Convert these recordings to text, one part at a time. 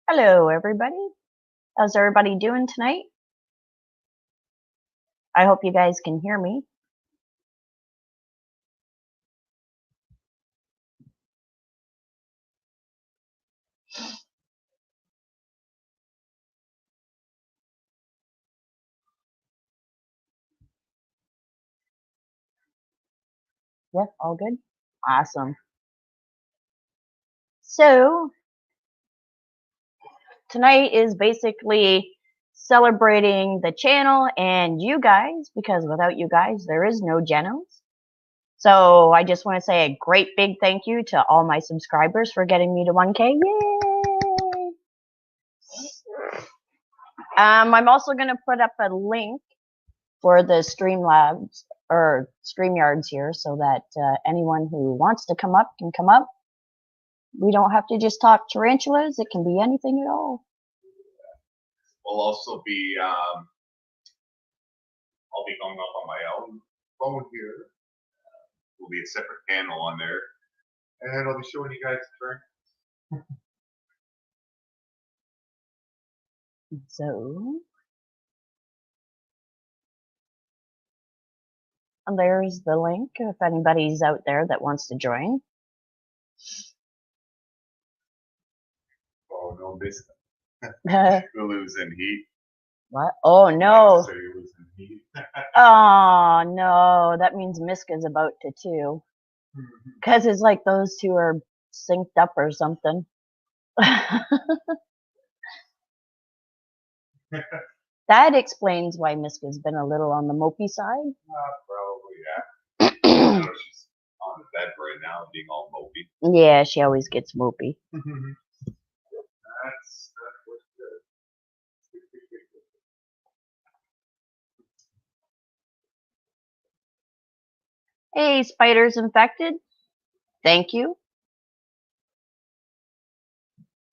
Hello, everybody. How's everybody doing tonight? I hope you guys can hear me. Yep, all good. Awesome. So, tonight is basically celebrating the channel and you guys, because without you guys, there is no JENNO'S. So, I just want to say a great big thank you to all my subscribers for getting me to 1K. Yay! I'm also going to put up a link for the Streamlabs or StreamYards here so that anyone who wants to come up can come up. We don't have to just talk tarantulas. It can be anything at all. We'll also be, I'll be going up on my own phone here. Will be a separate panel on there. And I'll be showing you guys the turn. So, and there's the link if anybody's out there that wants to join. Oh, no, this. We're losing heat. What? Oh, no. So you're losing heat. Oh, no. That means Miska's about to, too. Because it's like those two are synced up or something. That explains why Miska's been a little on the mopey side. Probably, yeah. I know she's on the bed right now, being all mopey. Yeah, she always gets mopey. That's what's good. Hey, spiders infected. Thank you.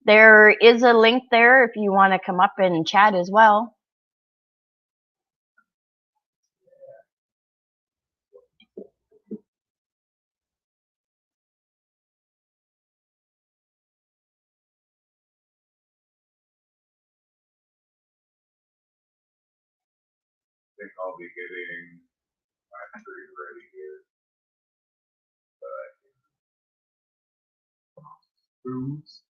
There is a link there if you want to come up and chat as well. I think I'll be getting my tree ready here. Foods.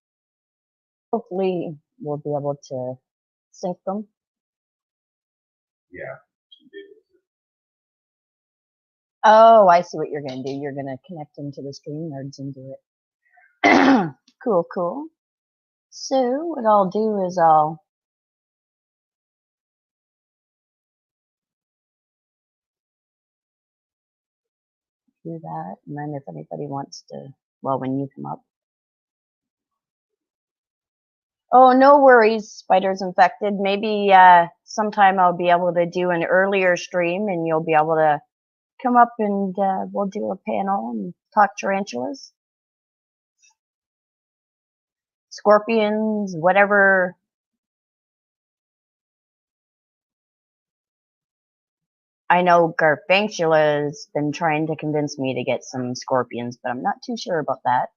Hopefully we'll be able to sync them. Yeah. Oh, I see what you're going to do. You're going to connect into the StreamYards and do it. Cool, cool. So what I'll do is I'll do that. And then if anybody wants to, well, when you come up. Oh, no worries, spiders infected. Maybe sometime I'll be able to do an earlier stream and you'll be able to come up and we'll do a panel and talk tarantulas. Scorpions, whatever. I know Garfankula's been trying to convince me to get some scorpions, but I'm not too sure about that.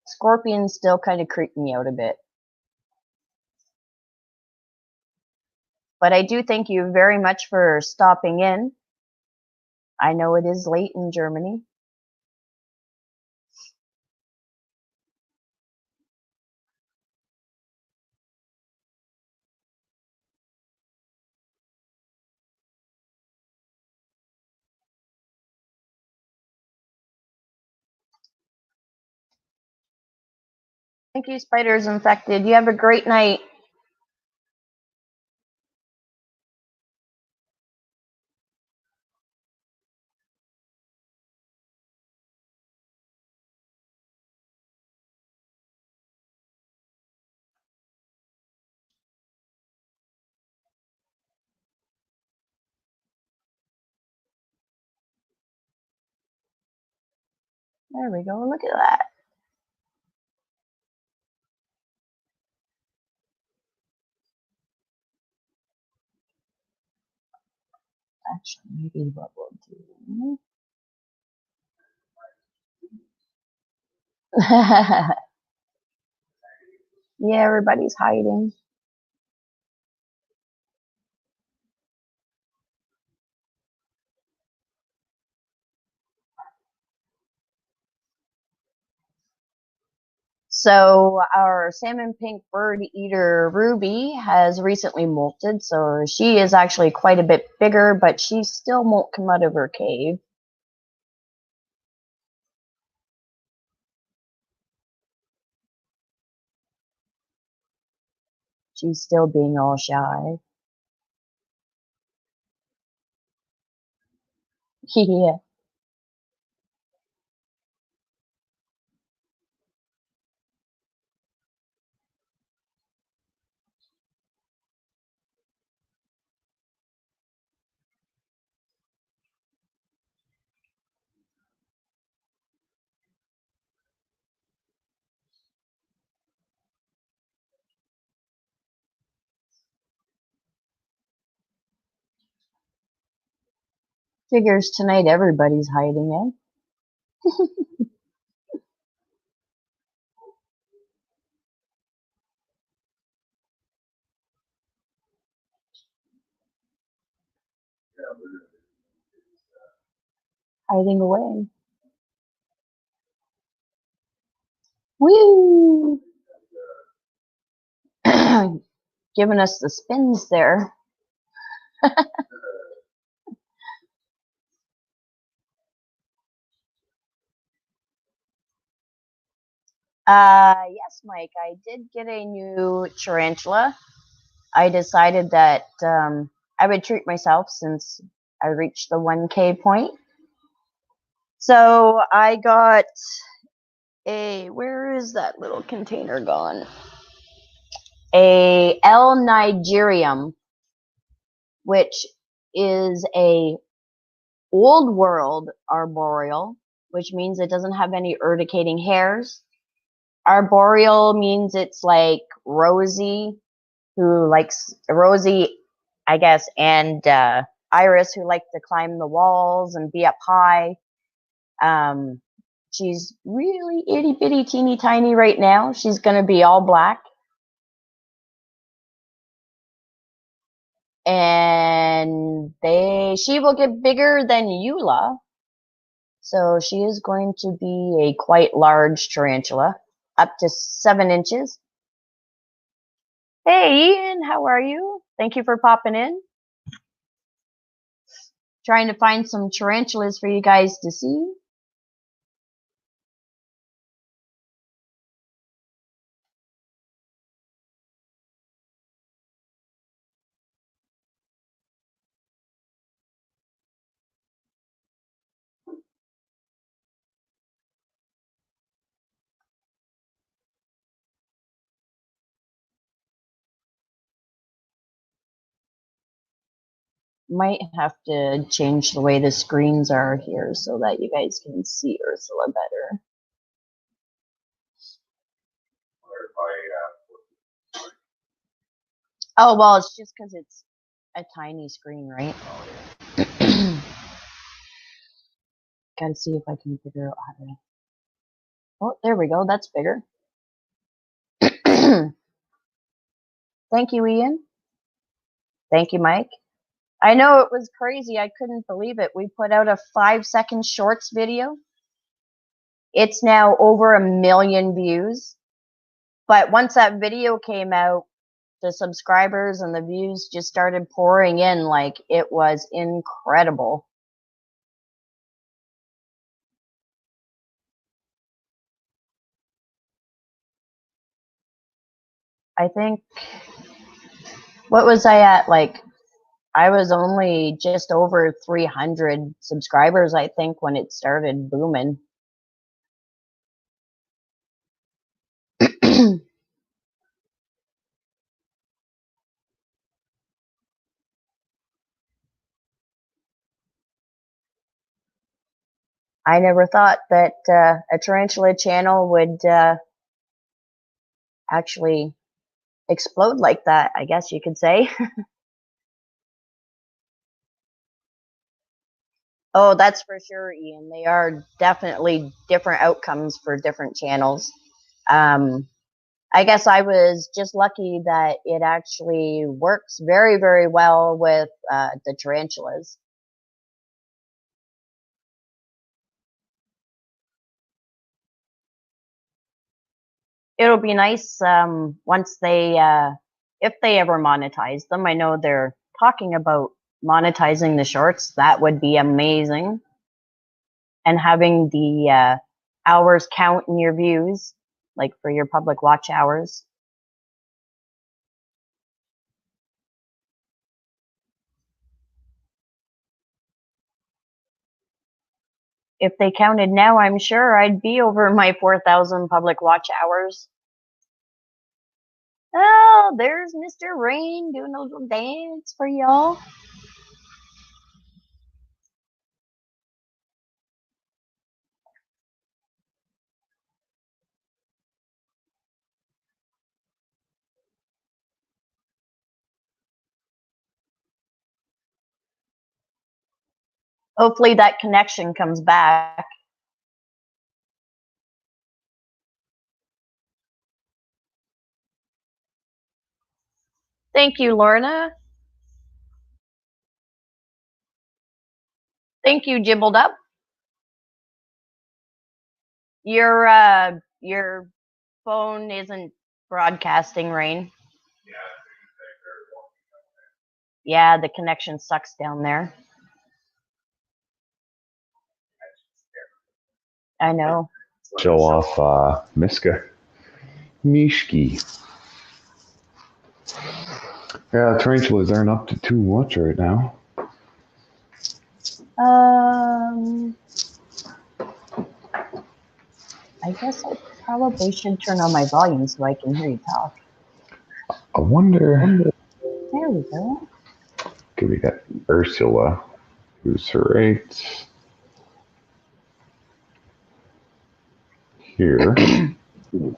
Scorpions still kind of creep me out a bit. But I do thank you very much for stopping in. I know it is late in Germany. Thank you, spiders infected. You have a great night. There we go. Look at that. Actually, maybe what we'll do. Yeah, everybody's hiding. So our salmon pink bird eater Ruby has recently molted, so she is actually quite a bit bigger, but she still won't come out of her cave. She's still being all shy. Yeah. Figures tonight everybody's hiding, eh? Hiding away. Woo! Giving us the spins there. Yes, Mike, I did get a new tarantula. I decided that I would treat myself since I reached the 1K point. So I got where is that little container gone? A L. nigerium, which is a old world arboreal, which means it doesn't have any urticating hairs. Arboreal means it's like Rosie, who likes Rosie, I guess, and Iris, who like to climb the walls and be up high. She's really itty bitty teeny tiny right now. She's gonna be all black. And she will get bigger than Eula. So she is going to be a quite large tarantula, up to 7 inches. Hey, Ian, how are you? Thank you for popping in. Trying to find some tarantulas for you guys to see. Might have to change the way the screens are here so that you guys can see Ursula better. Oh, well, it's just because it's a tiny screen, right? Gotta see if I can figure out how to... Oh, there we go. That's bigger. Thank you, Ian. Thank you, Mike. I know it was crazy. I couldn't believe it. We put out a 5-second shorts video. It's now over 1 million views. But once that video came out, the subscribers and the views just started pouring in like it was incredible. I think, what was I at? Like, I was only just over 300 subscribers, I think, when it started booming. I never thought that a tarantula channel would actually explode like that, I guess you could say. Oh, that's for sure, Ian. They are definitely different outcomes for different channels. I guess I was just lucky that it actually works very, very well with the tarantulas. It'll be nice once they, if they ever monetize them. I know they're talking about monetizing the shorts. That would be amazing. And having the hours count in your views, like for your public watch hours. If they counted now, I'm sure I'd be over my 4,000 public watch hours. Oh, there's Mr. Rain doing a little dance for y'all. Hopefully that connection comes back. Thank you, Lorna. Thank you, Jibbled Up. Your phone isn't broadcasting, Rain. Yeah, the connection sucks down there. I know. Show off Miska. Mishki. Yeah, tarantulas aren't up to too much right now. I guess I probably should turn on my volume so I can hear you talk. I wonder. There we go. Okay, we got Ursula, who's right here. Doo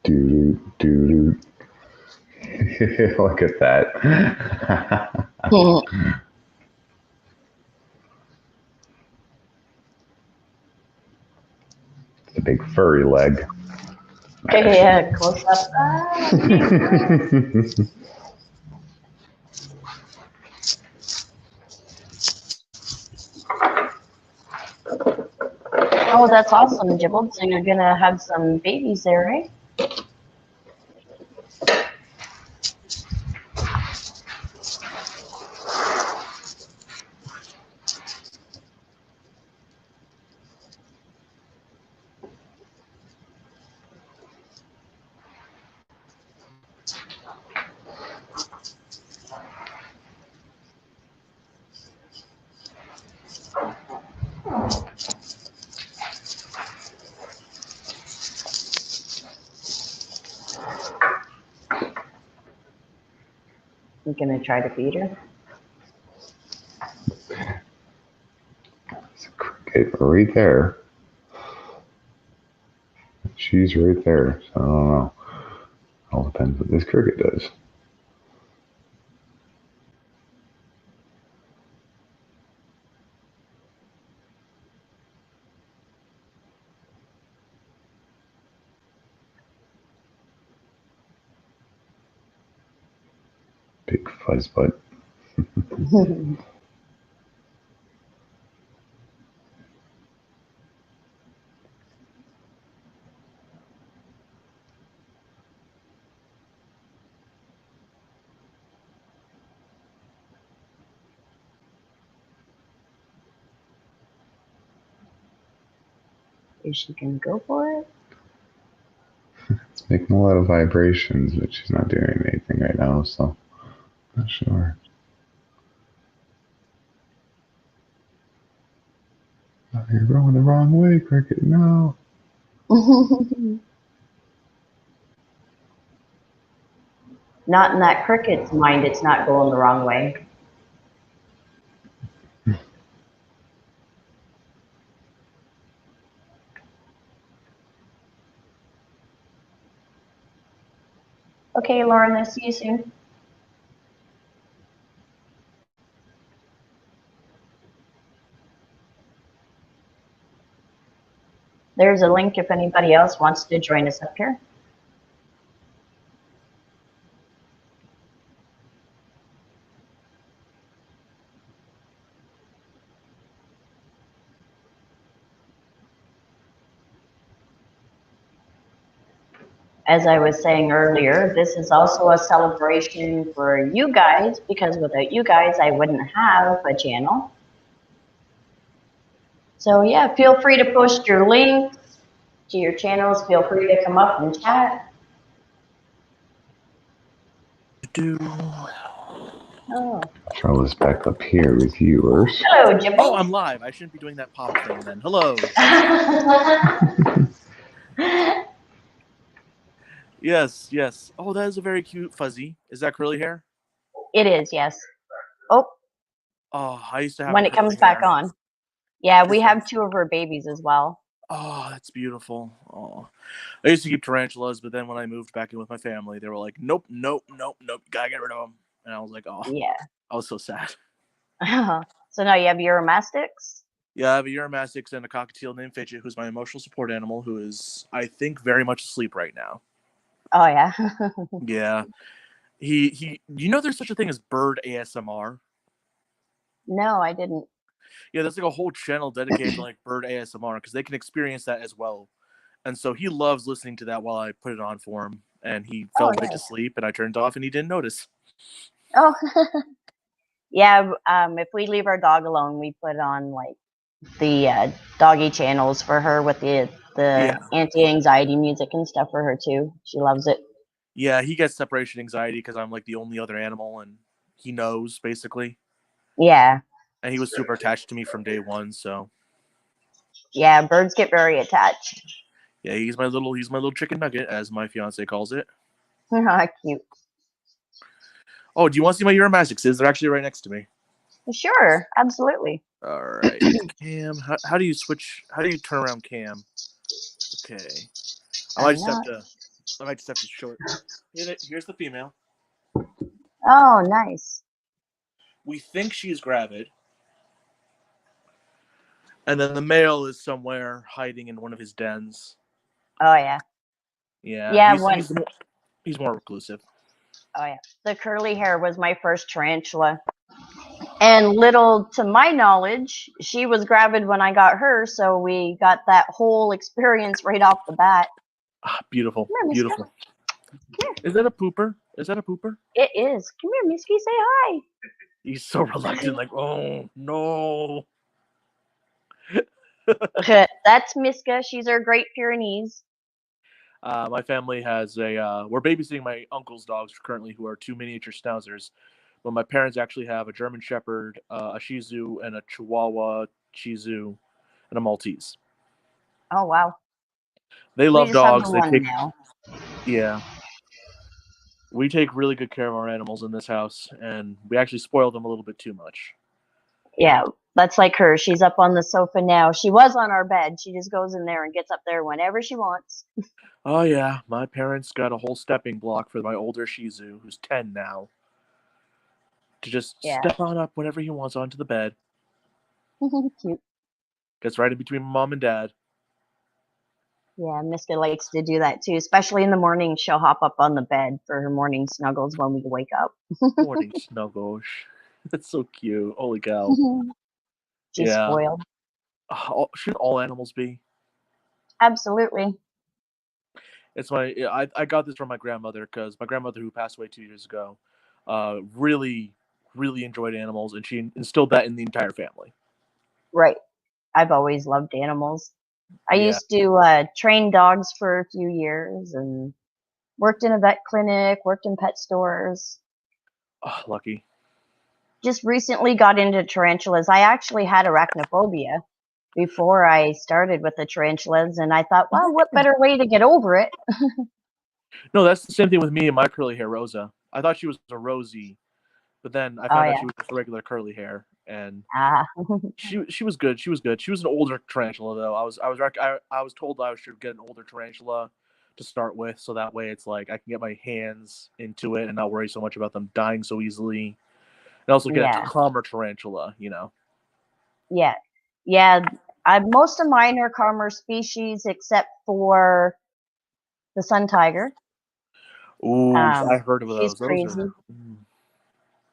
doo doo. Look at that. It's a big furry leg. Yeah, close up. Oh, that's awesome, Jibbled. So you're gonna have some babies there, right? I'm gonna try to feed her. It's a cricket right there. She's right there. So I don't know. All depends what this cricket does. Big fuzz butt. Is she gonna go for it? It's making a lot of vibrations, but she's not doing anything right now, so I'm not sure. Oh, you're going the wrong way, cricket. No. Not in that cricket's mind, it's not going the wrong way. Okay, Lauren, I'll see you soon. There's a link if anybody else wants to join us up here. As I was saying earlier, this is also a celebration for you guys, because without you guys, I wouldn't have a channel. So yeah, feel free to post your links to your channels. Feel free to come up and chat. Oh. Charlotte's back up here with viewers. Hello, Jibble. Oh, I'm live. I shouldn't be doing that pop thing then. Hello. Yes, yes. Oh, that is a very cute fuzzy. Is that curly hair? It is, yes. Oh. Oh, I used to have when it comes back hair. on. Yeah, we have 2 of her babies as well. Oh, that's beautiful. Oh, I used to keep tarantulas, but then when I moved back in with my family, they were like, nope, nope, nope, nope, gotta get rid of them. And I was like, oh, yeah. I was so sad. So now you have uromastics? Yeah, I have a uromastix and a cockatiel named Fidget, who's my emotional support animal, who is, I think, very much asleep right now. Oh, yeah. Yeah. You know there's such a thing as bird ASMR? No, I didn't. Yeah, there's like a whole channel dedicated to like bird ASMR because they can experience that as well. And so he loves listening to that while I put it on for him. And he fell right to sleep, and I turned it off, and he didn't notice. Oh, yeah. If we leave our dog alone, we put on like the doggy channels for her with the anti-anxiety music and stuff for her too. She loves it. Yeah, he gets separation anxiety because I'm like the only other animal, and he knows basically. Yeah. And he was super attached to me from day one, so. Yeah, birds get very attached. Yeah, he's my little chicken nugget, as my fiance calls it. Cute. Oh, do you want to see my uromastics? They're actually right next to me. Sure, absolutely. All right, Cam. How do you switch? How do you turn around Cam? Okay, I might just have to short. Here's the female. Oh, nice. We think she's gravid. And then the male is somewhere hiding in one of his dens. Oh, yeah. Yeah, yeah he's more reclusive. Oh, yeah. The curly hair was my first tarantula. And little to my knowledge, she was gravid when I got her, so we got that whole experience right off the bat. Ah, beautiful. Come here, beautiful. Is that a pooper? Is that a pooper? It is. Come here, Misky, say hi. He's so reluctant, like, oh, no. That's Miska. She's our Great Pyrenees. My family has we're babysitting my uncle's dogs currently, who are 2 miniature schnauzers. But my parents actually have a German Shepherd, a Shih Tzu, and a Chihuahua Shih Tzu, and a Maltese. Oh, wow. They love dogs. They take now. Yeah. We take really good care of our animals in this house, and we actually spoil them a little bit too much. Yeah, that's like her. She's up on the sofa now. She was on our bed. She just goes in there and gets up there whenever she wants. Oh, yeah. My parents got a whole stepping block for my older Shih Tzu, who's 10 now, to just step on up whenever he wants onto the bed. Cute. Gets right in between mom and dad. Yeah, Miska likes to do that too, especially in the morning. She'll hop up on the bed for her morning snuggles when we wake up. Morning snuggles. That's so cute. Holy cow. She's spoiled. Shouldn't all animals be? Absolutely. It's I got this from my grandmother, because my grandmother, who passed away 2 years ago, really, really enjoyed animals, and she instilled that in the entire family. Right. I've always loved animals. I used to train dogs for a few years and worked in a vet clinic, worked in pet stores. Oh, lucky. Just recently got into tarantulas. I actually had arachnophobia before I started with the tarantulas, and I thought, well, what better way to get over it? No, that's the same thing with me and my curly hair Rosa. I thought she was a Rosie, but then I found out she was just regular curly hair, and she was good. She was good. She was an older tarantula, though. I was told I should get an older tarantula to start with, so that way it's like I can get my hands into it and not worry so much about them dying so easily, and also get Yeah. a calmer tarantula, you know. Yeah. Yeah. Most of mine are calmer species except for the sun tiger. Ooh, I heard of She's those. Those crazy. are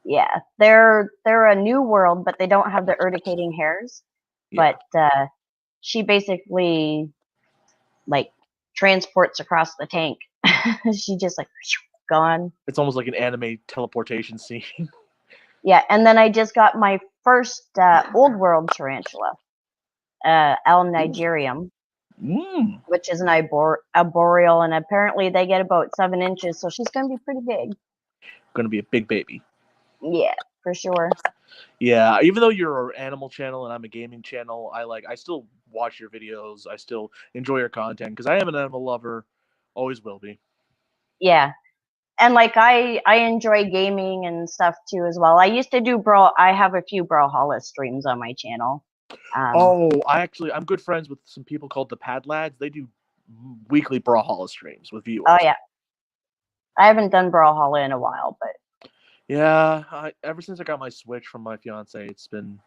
Yeah. They're a new world, but they don't have the urticating hairs. yeah. But she basically like transports across the tank. She just like gone. It's almost like an anime teleportation scene. Yeah, and then I just got my first old world tarantula, L. nigerium, Mm. which is an arboreal, and apparently they get about 7 inches, so she's going to be pretty big. Gonna be a big baby. Yeah, for sure. Yeah, even though you're an animal channel and I'm a gaming channel, I still watch your videos. I still enjoy your content because I am an animal lover, always will be. Yeah, and like I enjoy gaming and stuff too as well. I used to do Brawl. I have a few Brawlhalla streams on my channel. Oh, I'm good friends with some people called the Pad Lads. They do weekly Brawlhalla streams with viewers. Oh yeah, I haven't done Brawlhalla in a while, but Yeah, ever since I got my Switch from my fiance, it's been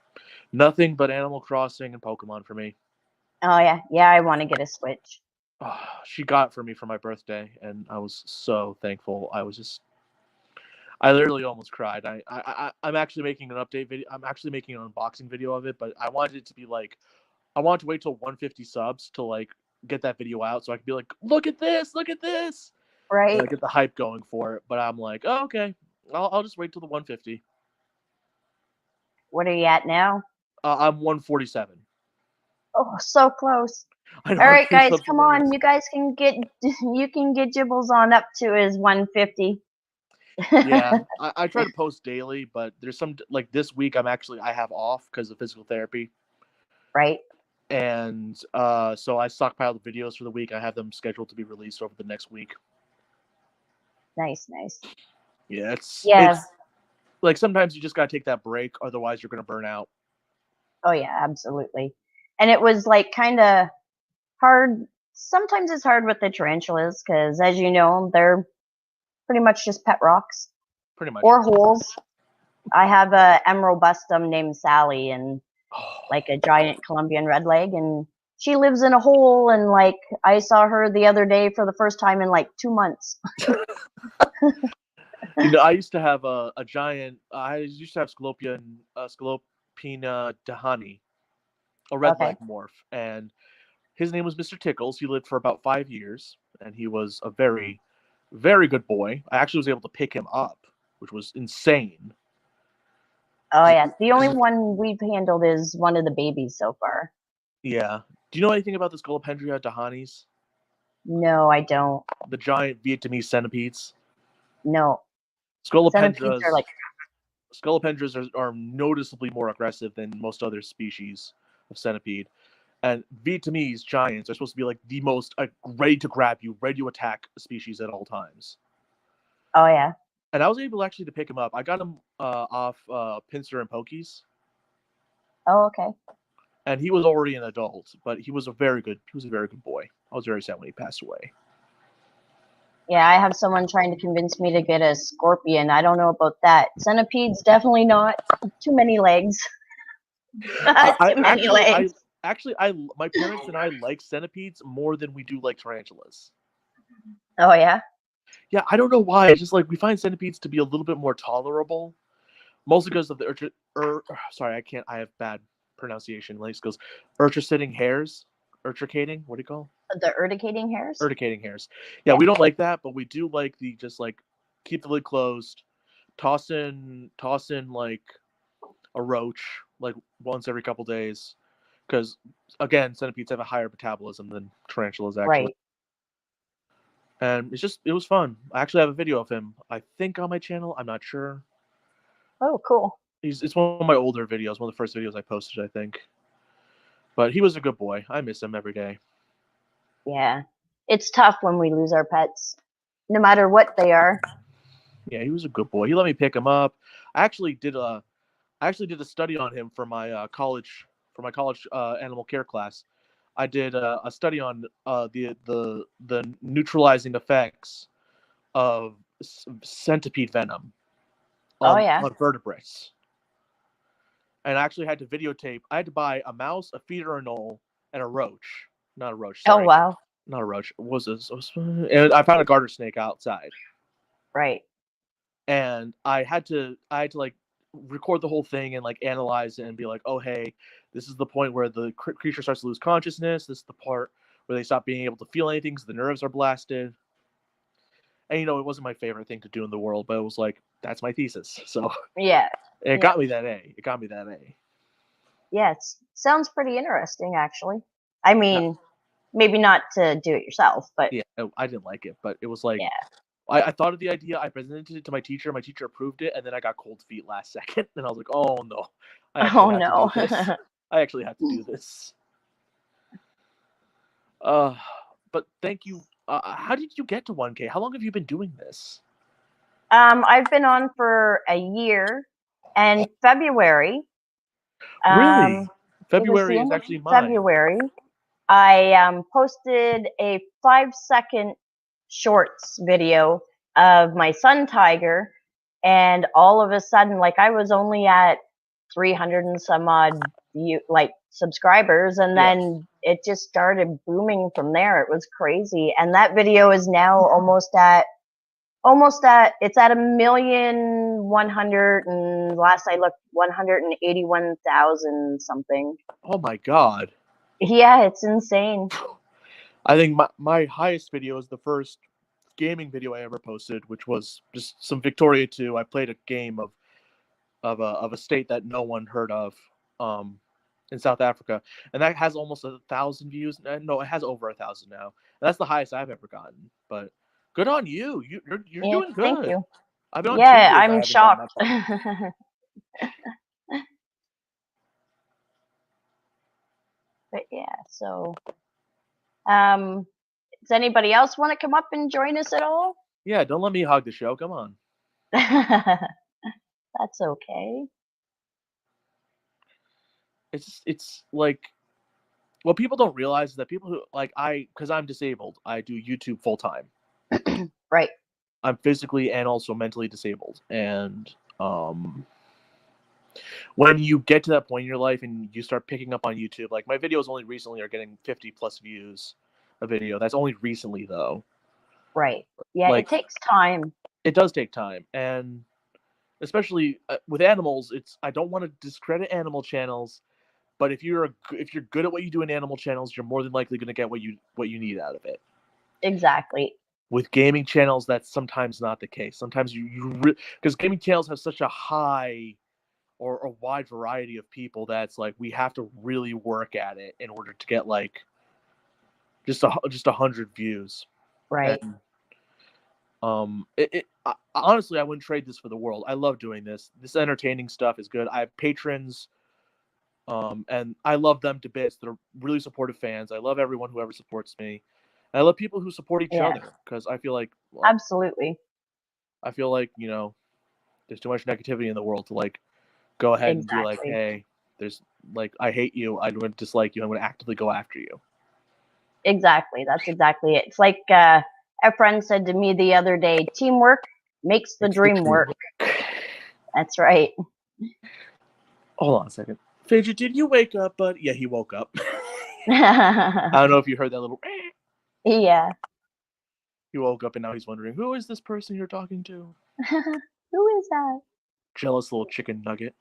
nothing but Animal Crossing and Pokemon for me. oh yeah, I want to get a Switch. Oh, she got it for me for my birthday, and I was so thankful. I literally almost cried. I'm actually making an update video. I'm actually making an unboxing video of it, but I wanted it to be like, I wanted to wait till 150 subs to like get that video out, so I could be like, look at this, Right? and I get the hype going for it. But I'm like, oh, okay, I'll just wait till the 150. What are you at now? I'm 147. Oh, so close. I know, All I'm right, 3 guys, subs come away. on. You guys can get Jibbles on up to his 150. Yeah, I try to post daily, but there's some like this week I have off because of physical therapy. Right. And so I stockpiled the videos for the week. I have them scheduled to be released over the next week. Nice. Yeah, it's Yeah. like sometimes you just gotta take that break, otherwise you're gonna burn out. Oh yeah, absolutely. And it was like kind of hard. Sometimes it's hard with the tarantulas because, as you know, they're pretty much just pet rocks Pretty much. or holes. I have a emerobustum named Sally, and like a giant Colombian redleg, and she lives in a hole. And like I saw her the other day for the first time in like 2 months. You know, I used to have a giant. I used to have Scalopina dahani, a red leg morph, and his name was Mr. Tickles. He lived for about 5 years, and he was a very, very good boy. I actually was able to pick him up, which was insane. Oh yeah, the only one we've handled is one of the babies so far. Yeah. Do you know anything about the Scolopendria dahanis? No, I don't. The giant Vietnamese centipedes? No. Scolopendras, Centipedes are like Scolopendras are noticeably more aggressive than most other species of centipede. And Vietnamese giants are supposed to be like the most ready to grab you, ready to attack species at all times. Oh yeah. And I was able actually to pick him up. I got him off Pincer and Pokies. Oh okay. And he was already an adult, but he was a very good boy. I was very sad when he passed away. Yeah, I have someone trying to convince me to get a scorpion. I don't know about that. Centipedes, definitely not. Too many legs. My parents and I like centipedes more than we do like tarantulas. Oh yeah. Yeah, I don't know why. It's just like we find centipedes to be a little bit more tolerable, mostly because of the I have bad pronunciation. Like skills, urticating hairs, urticating. What do you call? The urticating hairs. Urticating hairs. Yeah, we don't like that, but we do like the just like keep the lid closed, toss in like a roach like once every couple days, because again, centipedes have a higher metabolism than tarantulas actually. Right. And it was fun. I actually have a video of him, I think, on my channel. I'm not sure. Oh, cool. It's one of my older videos, one of the first videos I posted, I think. But he was a good boy. I miss him every day. Yeah. It's tough when we lose our pets, no matter what they are. Yeah, he was a good boy. He let me pick him up. I actually did a study on him for my college animal care class. I did a study on the neutralizing effects of centipede venom Oh yeah. on vertebrates, and I actually had to videotape. I had to buy a mouse, a feeder anole, and a roach. Not a roach, Oh sorry, wow. not a roach. What was this? And I found a garter snake outside, Right. and I had to like record the whole thing and like analyze it and be like, oh hey, this is the point where the creature starts to lose consciousness. This is the part where they stop being able to feel anything because the nerves are blasted. And it wasn't my favorite thing to do in the world, but it was like, that's my thesis. So Yeah. it got me that A. It got me that A. Yeah. It sounds pretty interesting, actually. I mean, maybe not to do it yourself, but Yeah, I didn't like it, but it was like, yeah. I thought of the idea. I presented it to my teacher. My teacher approved it, and then I got cold feet last second, and I was like, oh no, I Oh actually have no. to do this. I actually have to do this. But thank you. How did you get to 1K? How long have you been doing this? I've been on for a year, and February. Really? It was February the is end of actually mine. February. I posted a 5-second shorts video of my sun tiger, and all of a sudden, like I was only at 300 and some odd subscribers, and Yeah. then it just started booming from there. It was crazy, and that video is now almost at it's at 1,100,000, and last I looked 181,000 something. Oh my god. Yeah, it's insane. I think my highest video is the first gaming video I ever posted, which was just some Victoria 2. I played a game of a state that no one heard of in South Africa, and that has almost 1,000 views. No, it has over 1,000 now. And that's the highest I've ever gotten. But good on you. You're Yeah, doing good. thank you. I've been on 2 Yeah, years. I I'm haven't gotten shocked. that far. But yeah, so does anybody else want to come up and join us at all? Yeah, don't let me hog the show. Come on. That's okay. It's like, what people don't realize is that people who because I'm disabled, I do YouTube full time. Right. I'm physically and also mentally disabled, and when you get to that point in your life and you start picking up on YouTube, like my videos only recently are getting 50 plus views a video. That's only recently though. Right. Yeah, Like, it takes time. it does take time, and especially with animals, I don't want to discredit animal channels, but if you're good at what you do in animal channels, you're more than likely going to get what you need out of it. Exactly. With gaming channels, that's sometimes not the case. Sometimes because gaming channels have such a high or a wide variety of people that's like, we have to really work at it in order to get like just 100 views. Right. And honestly, I wouldn't trade this for the world. I love doing this. This entertaining stuff is good. I have patrons, and I love them to bits. They're really supportive fans. I love everyone who ever supports me. And I love people who support each other, because I feel like, absolutely. I feel like, there's too much negativity in the world to like go ahead and be like, hey, there's like, I hate you, I'm going to dislike you, I'm going to actively go after you. Exactly. That's exactly it. It's like a friend said to me the other day, teamwork makes the dream work. That's right. Hold on a second. Phaedra, did you wake up, bud? Yeah, he woke up. I don't know if you heard that little... Yeah. He woke up and now he's wondering, who is this person you're talking to? Who is that? Jealous little chicken nugget.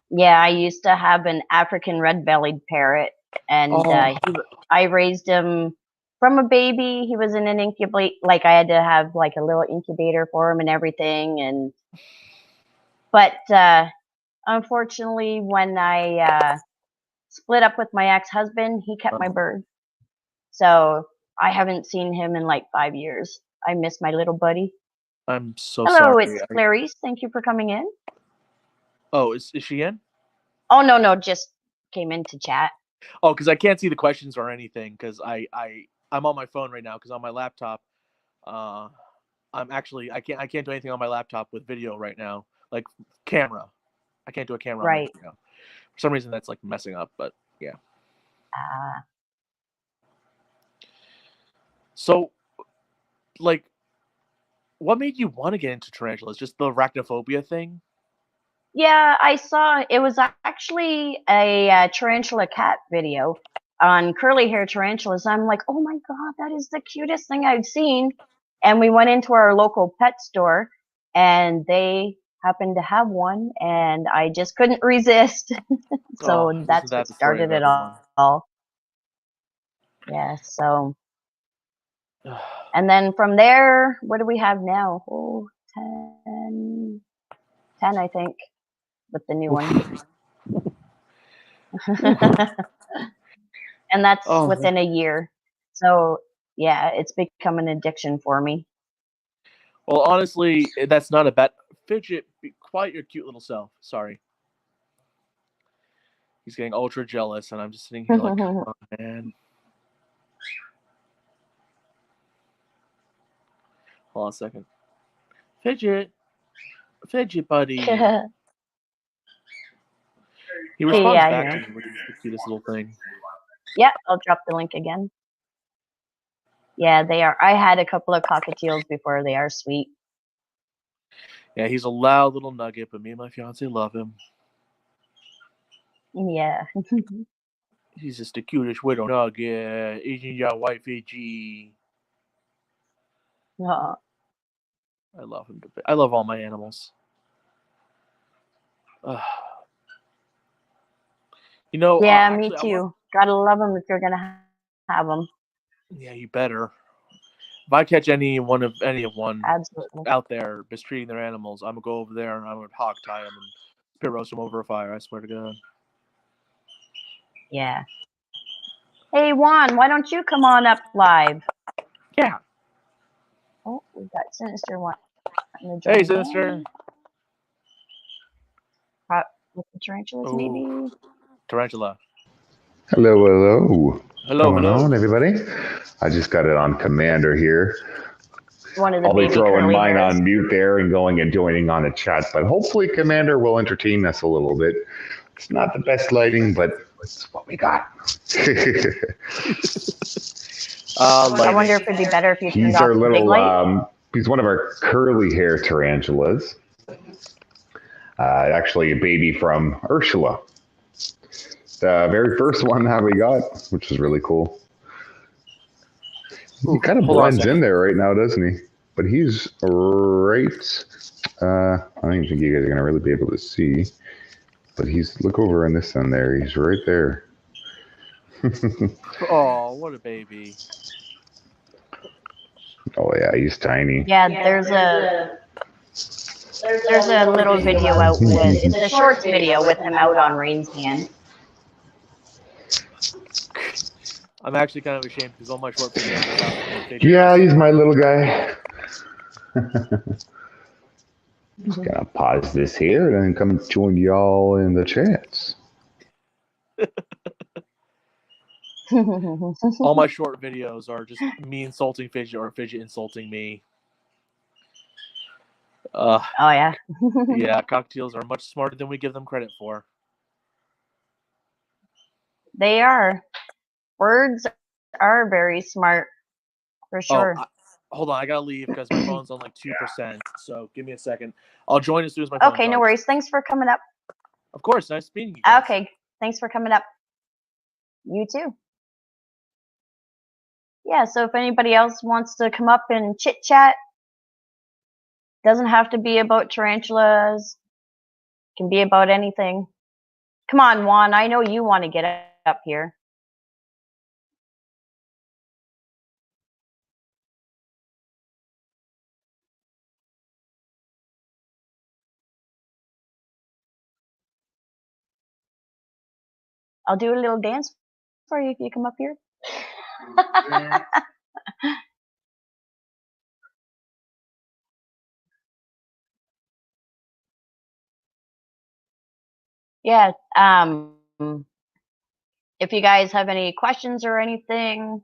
Yeah, I used to have an African red-bellied parrot, and I raised him from a baby. He was in an incubate, like I had to have like a little incubator for him and everything. But unfortunately, when I split up with my ex-husband, he kept my bird. So I haven't seen him in like 5 years. I miss my little buddy. I'm so sorry. sorry. Hello, it's Clarice. Thank you for coming in. Oh, is she in? Oh, no, just came in to chat. Oh, because I can't see the questions or anything, because I'm on my phone right now, because on my laptop, I'm actually, I can't do anything on my laptop with video right now, like camera. I can't do a camera on my video. For some reason, that's like messing up, but yeah. So, like, what made you want to get into tarantulas? Just the arachnophobia thing? Yeah, I saw it was actually a tarantula cat video on curly hair tarantulas. I'm like, oh my god, that is the cutest thing I've seen. And we went into our local pet store, and they happened to have one, and I just couldn't resist. Oh, So isn't that's that what the story started of it everyone? all. Yeah, so and then from there, what do we have now? Oh, 10, 10 I think, with the new one. And that's Oh, within a year. So yeah, it's become an addiction for me. well, honestly, that's not a bad. Fidget, be quiet your cute little self. Sorry. He's getting ultra jealous, and I'm just sitting here like, come on, man. Hold on a second. Fidget. Fidget, buddy. He responds Yeah, I back know. to me, which is the cutest little thing. Yeah, I'll drop the link again. Yeah, they are. I had a couple of cockatiels before. They are sweet. Yeah, he's a loud little nugget, but me and my fiance love him. Yeah. He's just the cutest little nugget. Eating your white Fiji. Aw. I love him. I love all my animals. You know, Yeah, actually, me too. Gotta love them if you're gonna have them. Yeah, you better. If I catch any one Absolutely. out there mistreating their animals, I'm gonna go over there and I'm gonna hog tie them and spit roast them over a fire. I swear to God. Yeah. Hey Juan, why don't you come on up live? Yeah. Oh, we got Sinister One. Hey, Sinister. With the tarantulas, Oh, maybe. Hello, tarantula. hello. Hello, Going hello. on, everybody? I just got it on Commander here. One of the I'll be baby throwing curly mine hairs. on mute there and going and joining on the chat, but hopefully Commander will entertain us a little bit. It's not the best lighting, but it's what we got. I wonder if it'd be better if you turned He's off our the big little, light. he's one of our curly hair tarantulas. Actually, a baby from Ursula. The very first one that we got, which is really cool. He kind of blends in there right now, doesn't he? But he's right. I don't even think you guys are gonna really be able to see. But look over on this end there. He's right there. Oh, what a baby. Oh yeah, he's tiny. Yeah, there's a little video out with it's a shorts video with him out on Rain's hand. I'm actually kind of ashamed because all my short videos are about me and Fidget. Yeah, he's my little guy. Just gonna pause this here and then come join y'all in the chats. All my short videos are just me insulting Fidget or Fidget insulting me. Oh yeah. Yeah, cocktails are much smarter than we give them credit for. They are. Birds are very smart, for sure. Hold on, I gotta leave because my phone's on like 2%. So give me a second. I'll join as soon as my phone. Okay, no worries. Thanks for coming up. Of course, nice meeting you guys. Okay, thanks for coming up. You too. Yeah, so if anybody else wants to come up and chit chat, doesn't have to be about tarantulas. Can be about anything. Come on, Juan. I know you want to get up here. I'll do a little dance for you if you come up here. Yeah. If you guys have any questions or anything,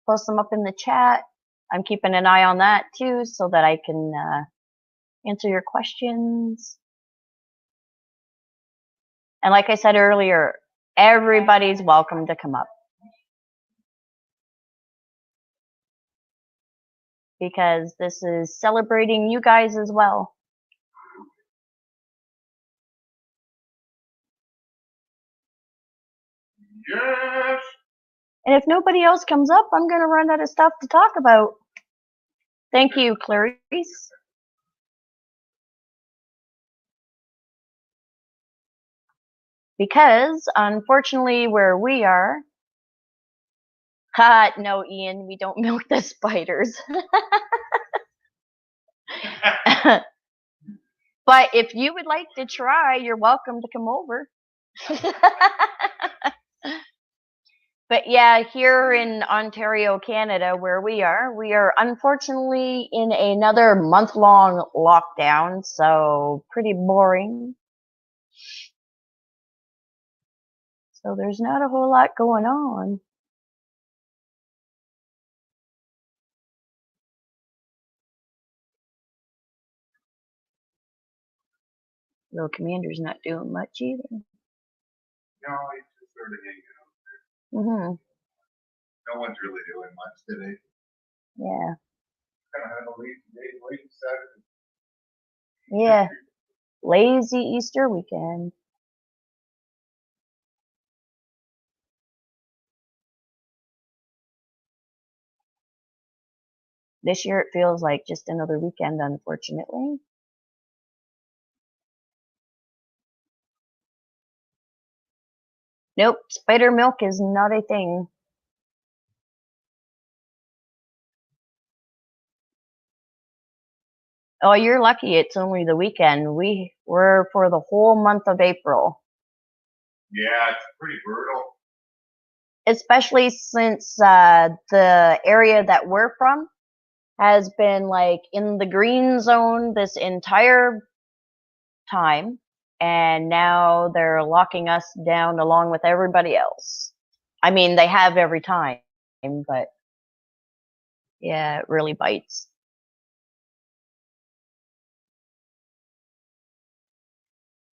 post them up in the chat. I'm keeping an eye on that too, so that I can answer your questions. And like I said earlier, everybody's welcome to come up. because this is celebrating you guys as well. Yes. And if nobody else comes up, I'm going to run out of stuff to talk about. Thank you, Clarice. Because, unfortunately, where we are, no, Ian, we don't milk the spiders. But if you would like to try, you're welcome to come over. But yeah, here in Ontario, Canada, where we are unfortunately in another month-long lockdown, so pretty boring. So there's not a whole lot going on. Little Commander's not doing much either. No, he's just sort of hanging out there. Mm-hmm. No one's really doing much today. Yeah. Kind of had a lazy day, late Saturday. Yeah. Lazy Easter weekend. This year it feels like just another weekend, unfortunately. Nope, spider milk is not a thing. Oh, you're lucky it's only the weekend. We were for the whole month of April. Yeah, it's pretty brutal. Especially since the area that we're from has been like in the green zone this entire time, and now they're locking us down along with everybody else. I mean, they have every time, but yeah, it really bites.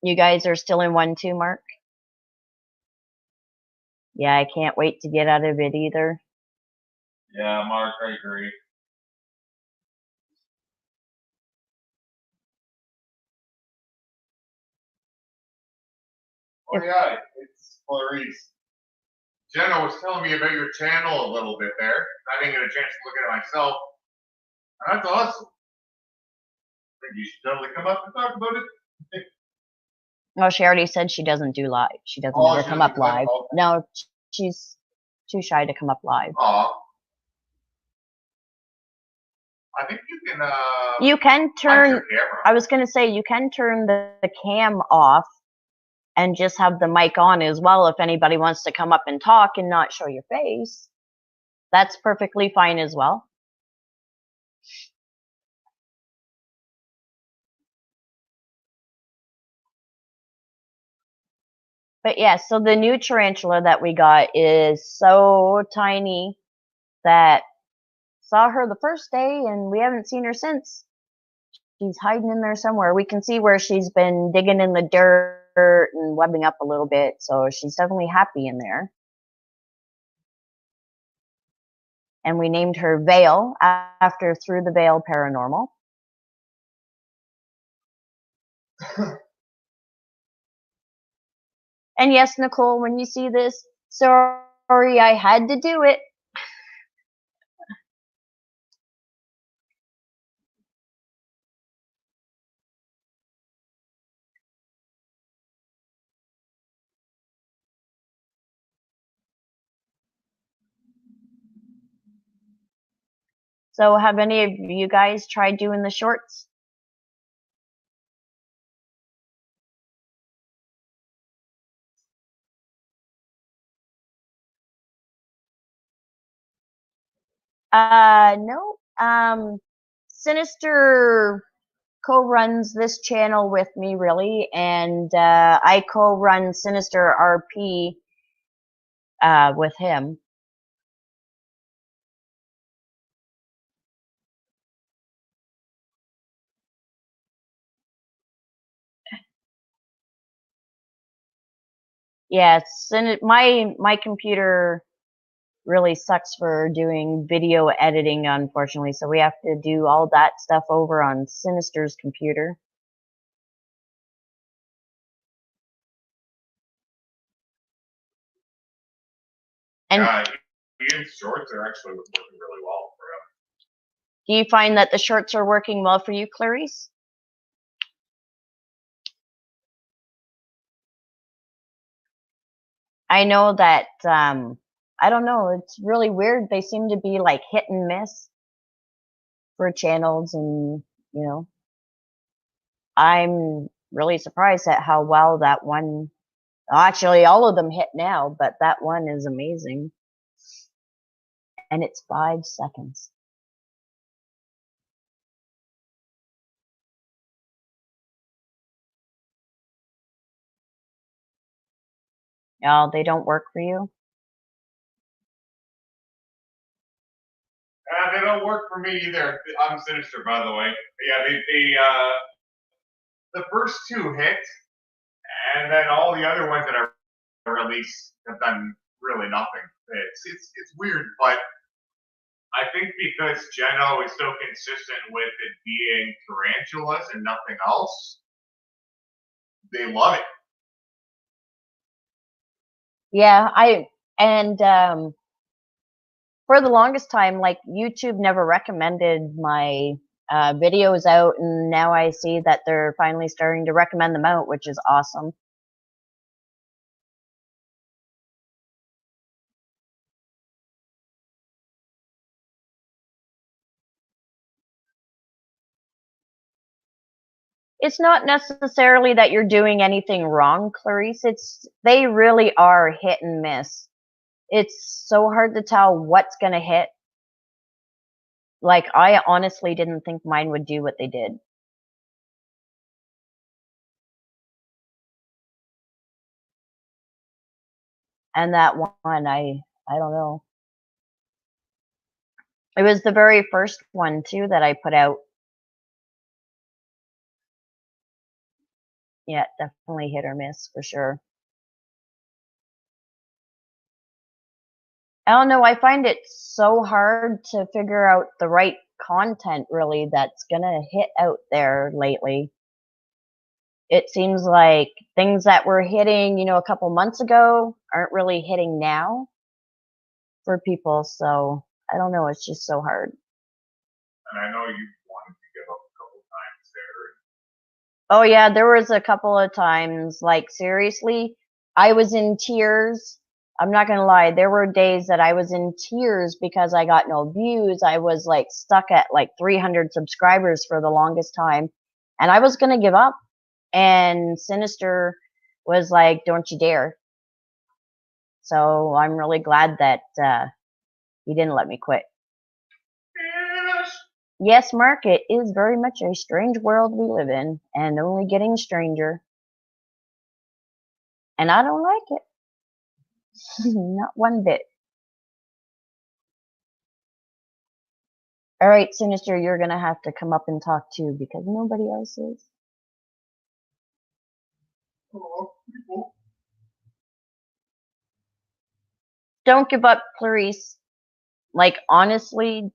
You guys are still in 1-2, Mark? Yeah, I can't wait to get out of it either. Yeah, Mark, I agree. Oh yeah, it's Clarice. Jenna was telling me about your channel a little bit there. I didn't get a chance to look at it myself. That's awesome. I think you should totally come up and talk about it. Oh, she already said she doesn't do live. She doesn't Oh, ever she come doesn't up do live? live. Okay. No, she's too shy to come up live. Aw. I think you can. You can punch turn. your camera. I was gonna say you can turn the cam off and just have the mic on as well if anybody wants to come up and talk and not show your face. That's perfectly fine as well. But yeah, so the new tarantula that we got is so tiny that saw her the first day and we haven't seen her since. She's hiding in there somewhere. We can see where she's been digging in the dirt and webbing up a little bit, so she's definitely happy in there. And we named her Veil after Through the Veil Paranormal. And yes, Nicole, when you see this, sorry I had to do it. So have any of you guys tried doing the shorts? No. Sinister co-runs this channel with me, really, and I co-run Sinister RP with him. Yeah, my computer really sucks for doing video editing, unfortunately. So we have to do all that stuff over on Sinister's computer. And Ian's shorts are actually working really well for him. do you find that the shorts are working well for you, Clarice? I know that, I don't know, it's really weird. They seem to be like hit and miss for channels, and, you know, I'm really surprised at how well that one, actually all of them hit now, but that one is amazing. And it's 5 seconds. Oh, they don't work for you? They don't work for me either. I'm Sinister, by the way. Yeah, the first 2 hit, and then all the other ones that are released have done really nothing. It's weird, but I think because Jenno is so consistent with it being tarantulas and nothing else, they love it. Yeah, for the longest time, like, YouTube never recommended my videos out, and now I see that they're finally starting to recommend them out, which is awesome. It's not necessarily that you're doing anything wrong, Clarice. They really are hit and miss. It's so hard to tell what's gonna hit. Like, I honestly didn't think mine would do what they did. And that one, I don't know. It was the very first one, too, that I put out. Yeah, definitely hit or miss, for sure. I don't know, I find it so hard to figure out the right content, really, that's gonna hit out there lately. It seems like things that were hitting, you know, a couple months ago aren't really hitting now for people, so I don't know, it's just so hard. And I know you wanted to give up a couple times there. Oh yeah, there was a couple of times, like, seriously, I was in tears. I'm not gonna lie, there were days that I was in tears because I got no views. I was, like, stuck at, like, 300 subscribers for the longest time, and I was gonna give up, and Sinister was like, "Don't you dare." So I'm really glad that he didn't let me quit. Yes. Yes, Mark, it is very much a strange world we live in, and only getting stranger. And I don't like it. Not one bit. Alright, Sinister, you're gonna have to come up and talk too, because nobody else is. Oh, people. Don't give up, Clarice. Like, honestly,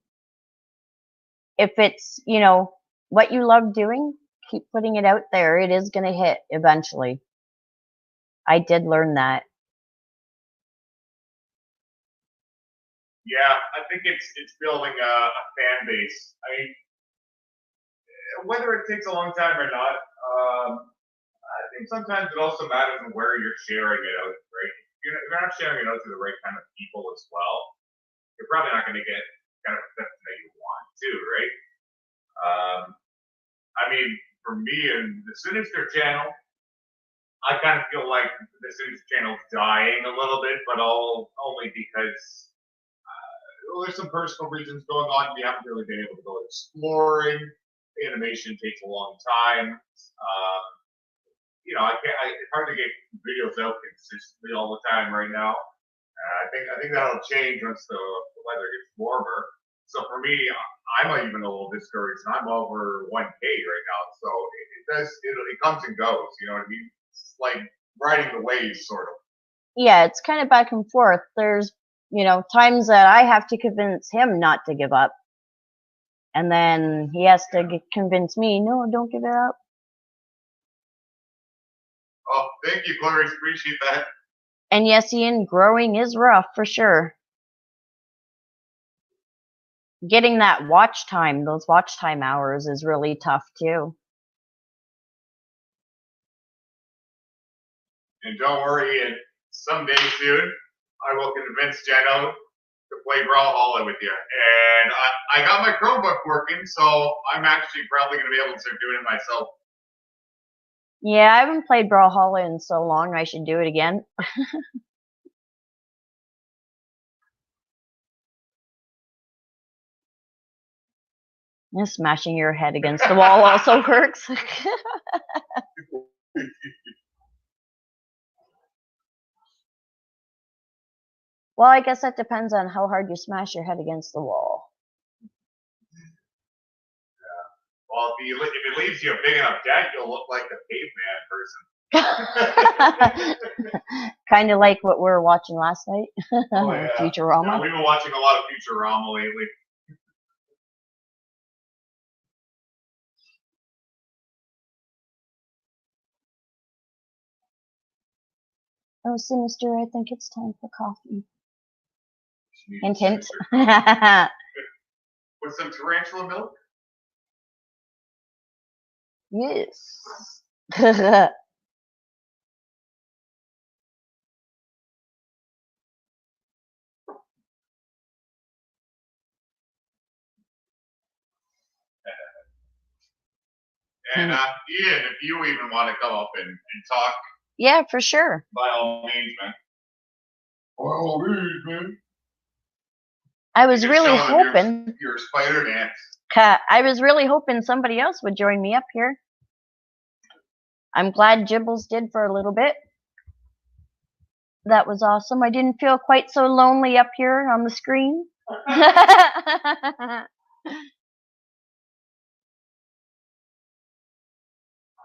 if it's, you know, what you love doing, keep putting it out there. It is gonna hit eventually. I did learn that. Yeah, I think it's building a fan base. I mean, whether it takes a long time or not, I think sometimes it also matters on where you're sharing it out, right? If you're not sharing it out to the right kind of people as well, you're probably not going to get kind of reception that you want to, right? I mean, for me and the Sinister channel, I kind of feel like the Sinister channel's dying a little bit, but only because there's some personal reasons going on. We haven't really been able to go exploring. The animation takes a long time. You know, it's hard to get videos out consistently all the time right now. I think that'll change once the weather gets warmer. So for me, I'm even a little discouraged. I'm over 1K right now, so it comes and goes. You know what I mean? It's like riding the waves, sort of. Yeah, it's kind of back and forth. There's You know, times that I have to convince him not to give up. And then he has to convince me, no, don't give it up. Oh, thank you, Clarice. Appreciate that. And yes, Ian, growing is rough for sure. Getting that watch time, those watch time hours is really tough too. And don't worry, and someday soon, I will convince Jenno to play Brawlhalla with you. And I got my Chromebook working, so I'm actually probably going to be able to start doing it myself. Yeah, I haven't played Brawlhalla in so long, I should do it again. Smashing your head against the wall also works. Well, I guess that depends on how hard you smash your head against the wall. Yeah. Well, if it leaves you a big enough dent, you'll look like a caveman person. Kind of like what we were watching last night. Oh, yeah. Futurama. Yeah, we've been watching a lot of Futurama lately. Oh, Sinister, I think it's time for coffee. Hint, hint. With some tarantula milk? Yes. And Ian, if you even want to come up and talk, Yeah, for sure. by all means, man. By all means, man. I was You can really show them hoping. your spider dance. I was really hoping somebody else would join me up here. I'm glad Gibbles did for a little bit. That was awesome. I didn't feel quite so lonely up here on the screen.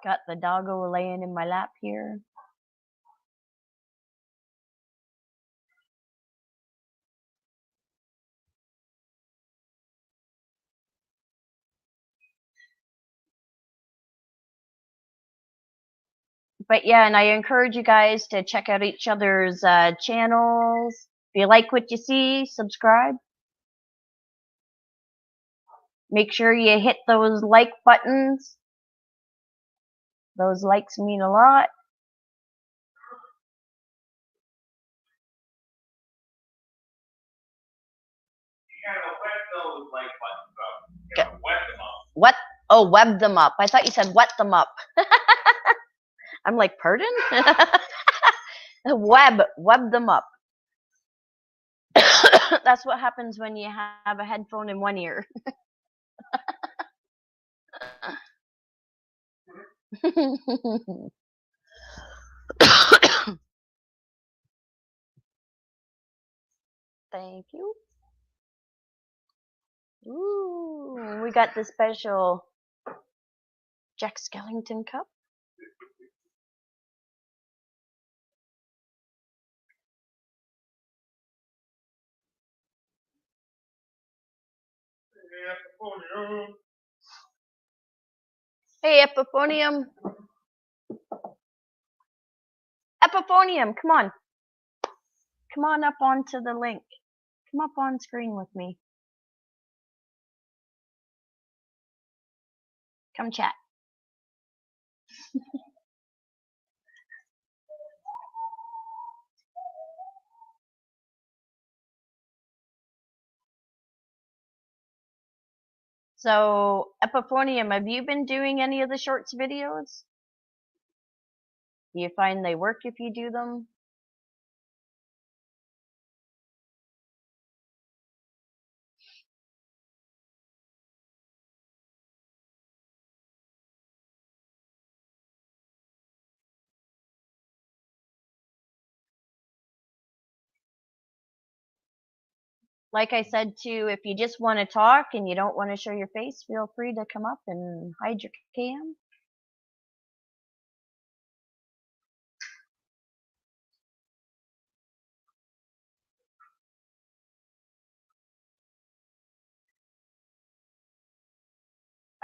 Got the doggo laying in my lap here. But yeah, and I encourage you guys to check out each other's channels. If you like what you see, subscribe. Make sure you hit those like buttons. Those likes mean a lot. You gotta wet those like buttons up. You gotta wet them up. What? Oh, web them up. I thought you said wet them up. I'm like, pardon? Web them up. That's what happens when you have a headphone in one ear. Thank you. Ooh, we got the special Jack Skellington cup. Hey, Epiphonium. Epiphonium, come on. Come on up onto the link. Come up on screen with me. Come chat. So, Epiphonium, have you been doing any of the shorts videos? Do you find they work if you do them? Like I said too, if you just want to talk and you don't want to show your face, feel free to come up and hide your cam.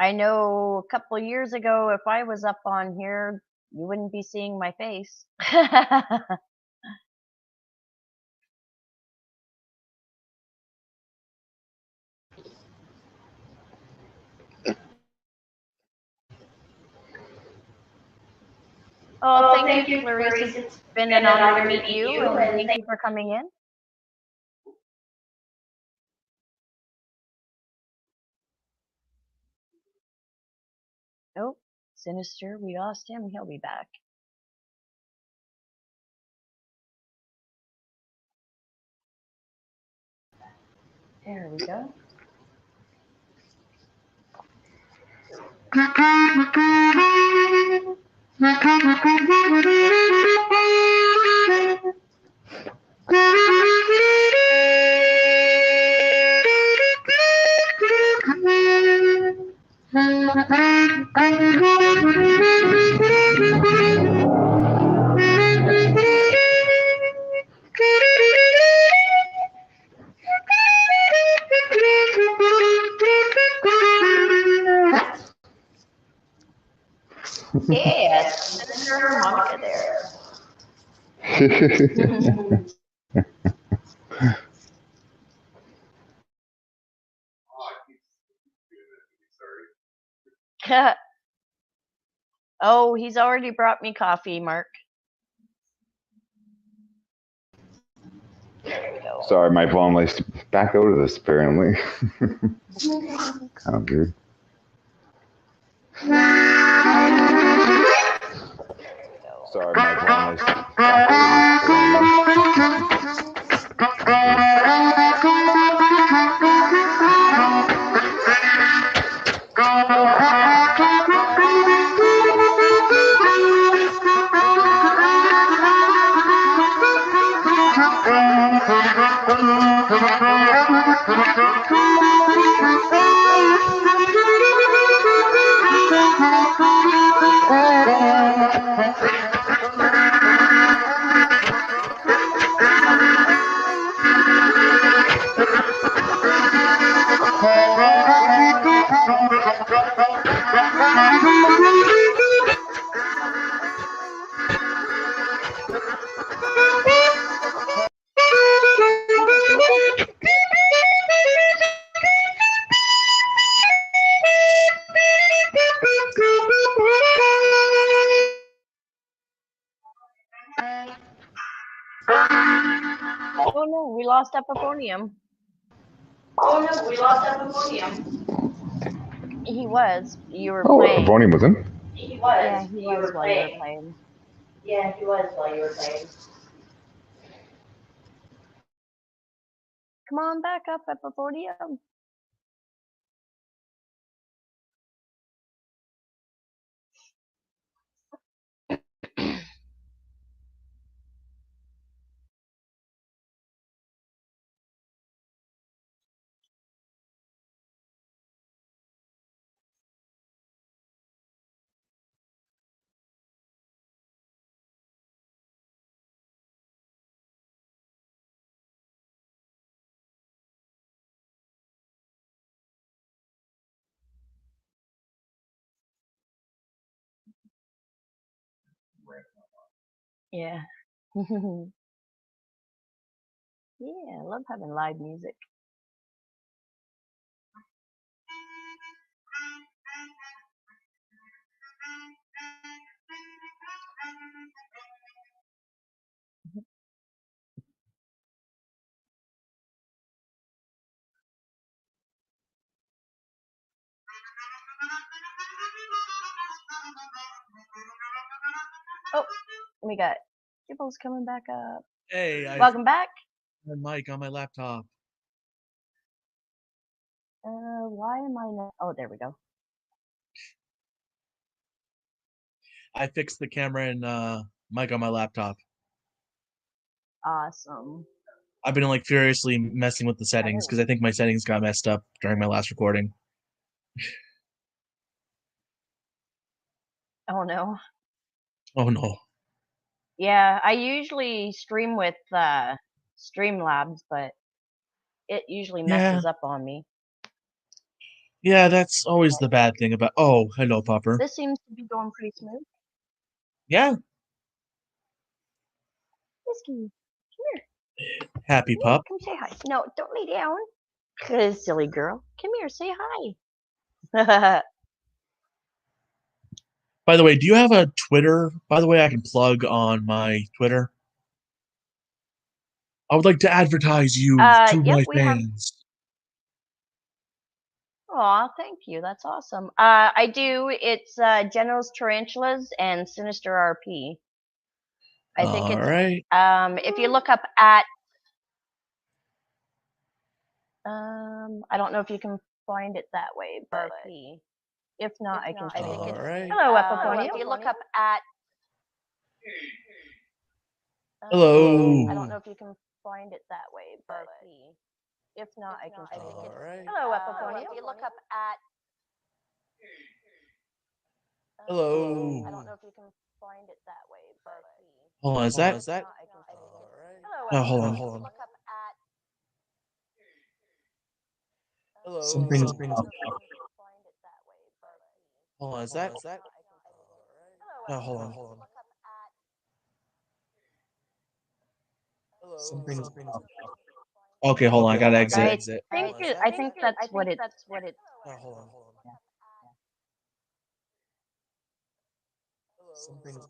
I know a couple years ago, if I was up on here, you wouldn't be seeing my face. Oh, thank you, Clarice. It's been an honor to meet you, and thank you for coming in. Oh, Sinister, we lost him. He'll be back. There we go. Yes, Sinister harmonica there. Oh, he's already brought me coffee, Mark. There we go. Sorry, my phone likes to back out of this apparently. Kind of weird. Sorry, my phone likes to back Oh no, we lost Epifonium. Oh no, we lost Epifonium. He was. You were playing. Epifonium was in? He was. Yeah, he was while you were playing. Yeah, he was while you were playing. Come on back up, Epifonium. Yeah. Yeah, I love having live music. Oh, we got Gibble's coming back up. Hey, Welcome back. My mic on my laptop. Why am I not? Oh, there we go. I fixed the camera and mic on my laptop. Awesome. I've been like furiously messing with the settings because I think my settings got messed up during my last recording. Oh no. Oh no. Yeah, I usually stream with Streamlabs, but it usually messes up on me. Yeah, that's always the bad thing about. Oh, hello, Popper. This seems to be going pretty smooth. Yeah, Whiskey, happy come here. pup. Come say hi. No, don't lay down. Silly girl. Come here, say hi. By the way, do you have a Twitter? By the way, I can plug on my Twitter. I would like to advertise you to yep, my we have. fans. Aw, thank you. That's awesome. I do. It's JENNO'S, Tarantulas, and Sinister RP. I think All it's. right. If you look up at. I don't know if you can find it that way, but if not, I can. I think it's. All right. Hello, Epiponium. If you look up at. Hello. I don't know if you can find it that way, but if not, I can. I think it's. All right. Hello, Epiponium. If you look up at. Hello. I don't know if you can find it that way, but Hold on, is that? No, hold on. Look up at. Hello. Something's. Hold on, is that? No, hold on. Something's. Okay, hold on. I gotta exit. I think that's what it. No, hold on. Something's.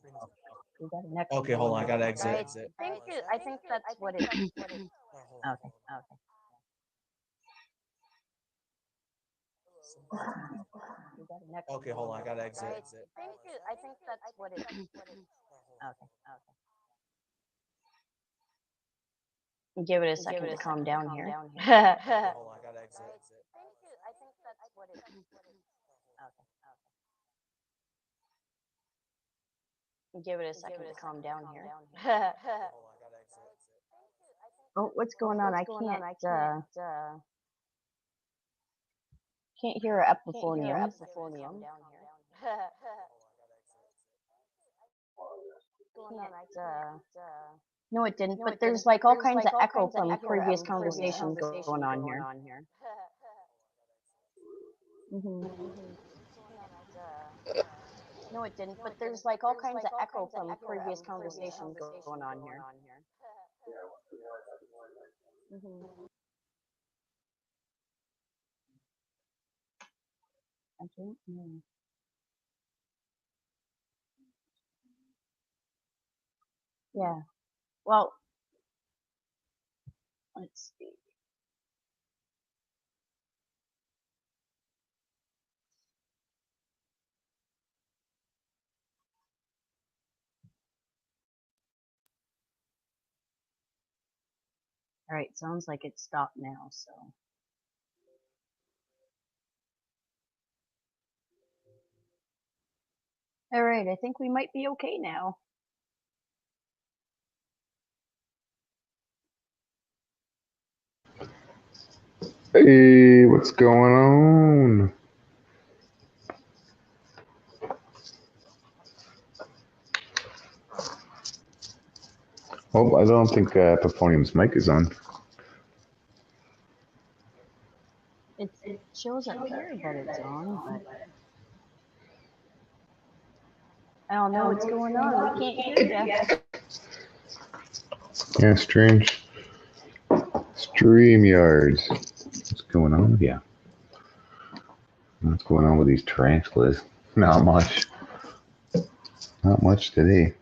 Okay, hold on. I gotta exit. I think that's what it. Okay. Okay, hold on. I gotta exit. I think that's what it. Okay. Give it a second to calm down here. Okay, hold on. I gotta exit. I think that's what it. Give it a second to calm down here. Hold on. I gotta exit. Oh, what's going on? I can't hear a epiphonium. No, it didn't. But there's like all kinds of echo from previous conversations going on here. No, it didn't. But there's like all kinds of echo from previous conversations going on here. I don't know. Yeah. Well, let's see. All right, sounds like it stopped now, so. All right, I think we might be okay now. Hey, what's going on? Oh, I don't think Epiphonium's mic is on. It shows up here that it's on, but I don't know what's going on. We can't hear you. Yeah, strange. StreamYards. What's going on? Yeah. What's going on with these tarantulas? Not much. Not much today.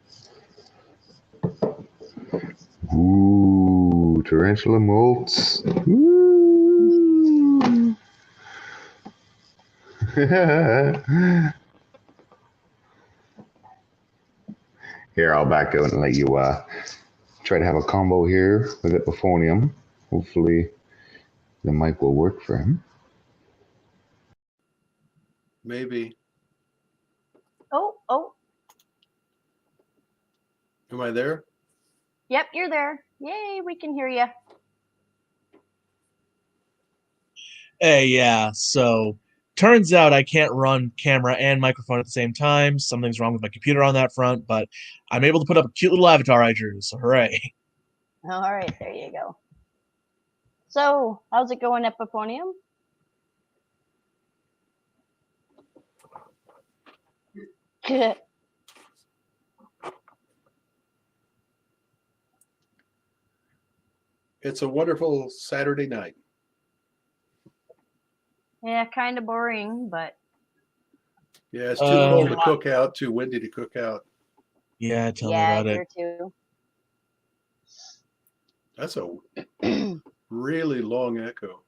Ooh, tarantula molts. Ooh. Here, I'll back out and let you try to have a combo here with Epiphonium. Hopefully the mic will work for him. Maybe. Oh. Am I there? Yep, you're there. Yay, we can hear you. Hey, yeah. So turns out I can't run camera and microphone at the same time. Something's wrong with my computer on that front, but I'm able to put up a cute little avatar I drew. So hooray! All right, there you go. So, how's it going, Epiphonium? It's a wonderful Saturday night. Yeah, kind of boring, but Yeah, it's too cold to cook out, too windy to cook out. Yeah, tell me yeah, about it. here too. That's a really long echo.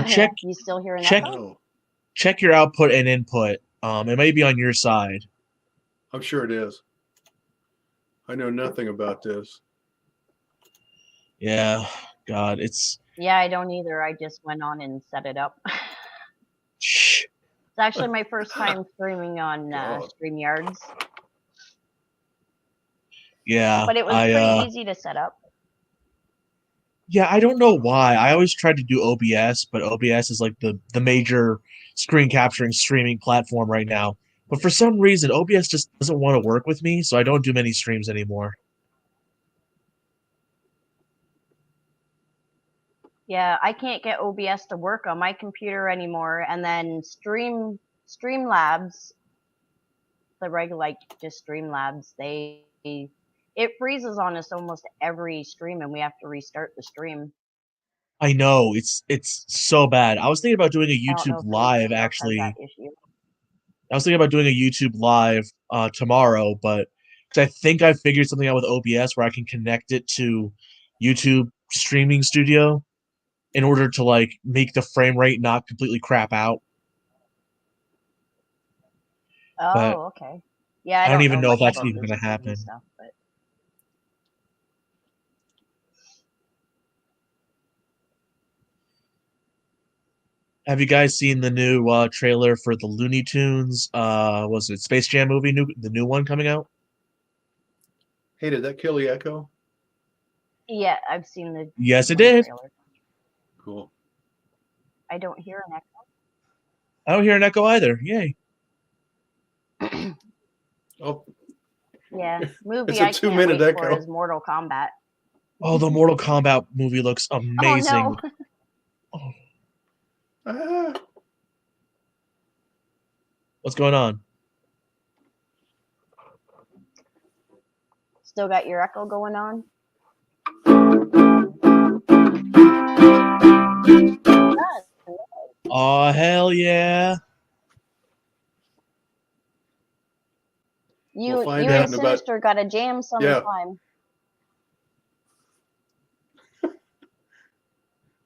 Check You still hearing check echo? Oh, check your output and input. It may be on your side. I'm sure it is. I know nothing about this. Yeah, God, it's Yeah, I don't either. I just went on and set it up. shh. It's actually my first time streaming on God. StreamYards, Yeah, but it was pretty easy to set up. yeah, I don't know why. I always tried to do OBS, but OBS is like the major screen capturing streaming platform right now. But for some reason, OBS just doesn't want to work with me, so I don't do many streams anymore. Yeah, I can't get OBS to work on my computer anymore, and then Streamlabs, the regular like just Streamlabs, it freezes on us almost every stream, and we have to restart the stream. I know it's so bad. I was thinking about doing a I don't know YouTube if live anybody else has actually. that issue. I was thinking about doing a YouTube live tomorrow, but because I think I figured something out with OBS where I can connect it to YouTube streaming studio in order to like make the frame rate not completely crap out. But Oh, okay. Yeah, I I don't don't even know know if much that's about even this going to happen. stuff, but Have you guys seen the new trailer for the Looney Tunes? Was it Space Jam movie? The new one coming out? Hey, did that kill the echo? yeah, I've seen the Yes, it one did. trailer. Cool. I don't hear an I don't hear an echo either. Yay! echo. Oh, Yeah, movie It's a I can't 2-minute wait for echo. is Mortal Kombat. Oh, the Mortal Kombat movie looks amazing. Oh no. ah, What's going on? Still got your echo going on? Oh, hell yeah! You We'll find you out and in about- Sinister got a jam sometime.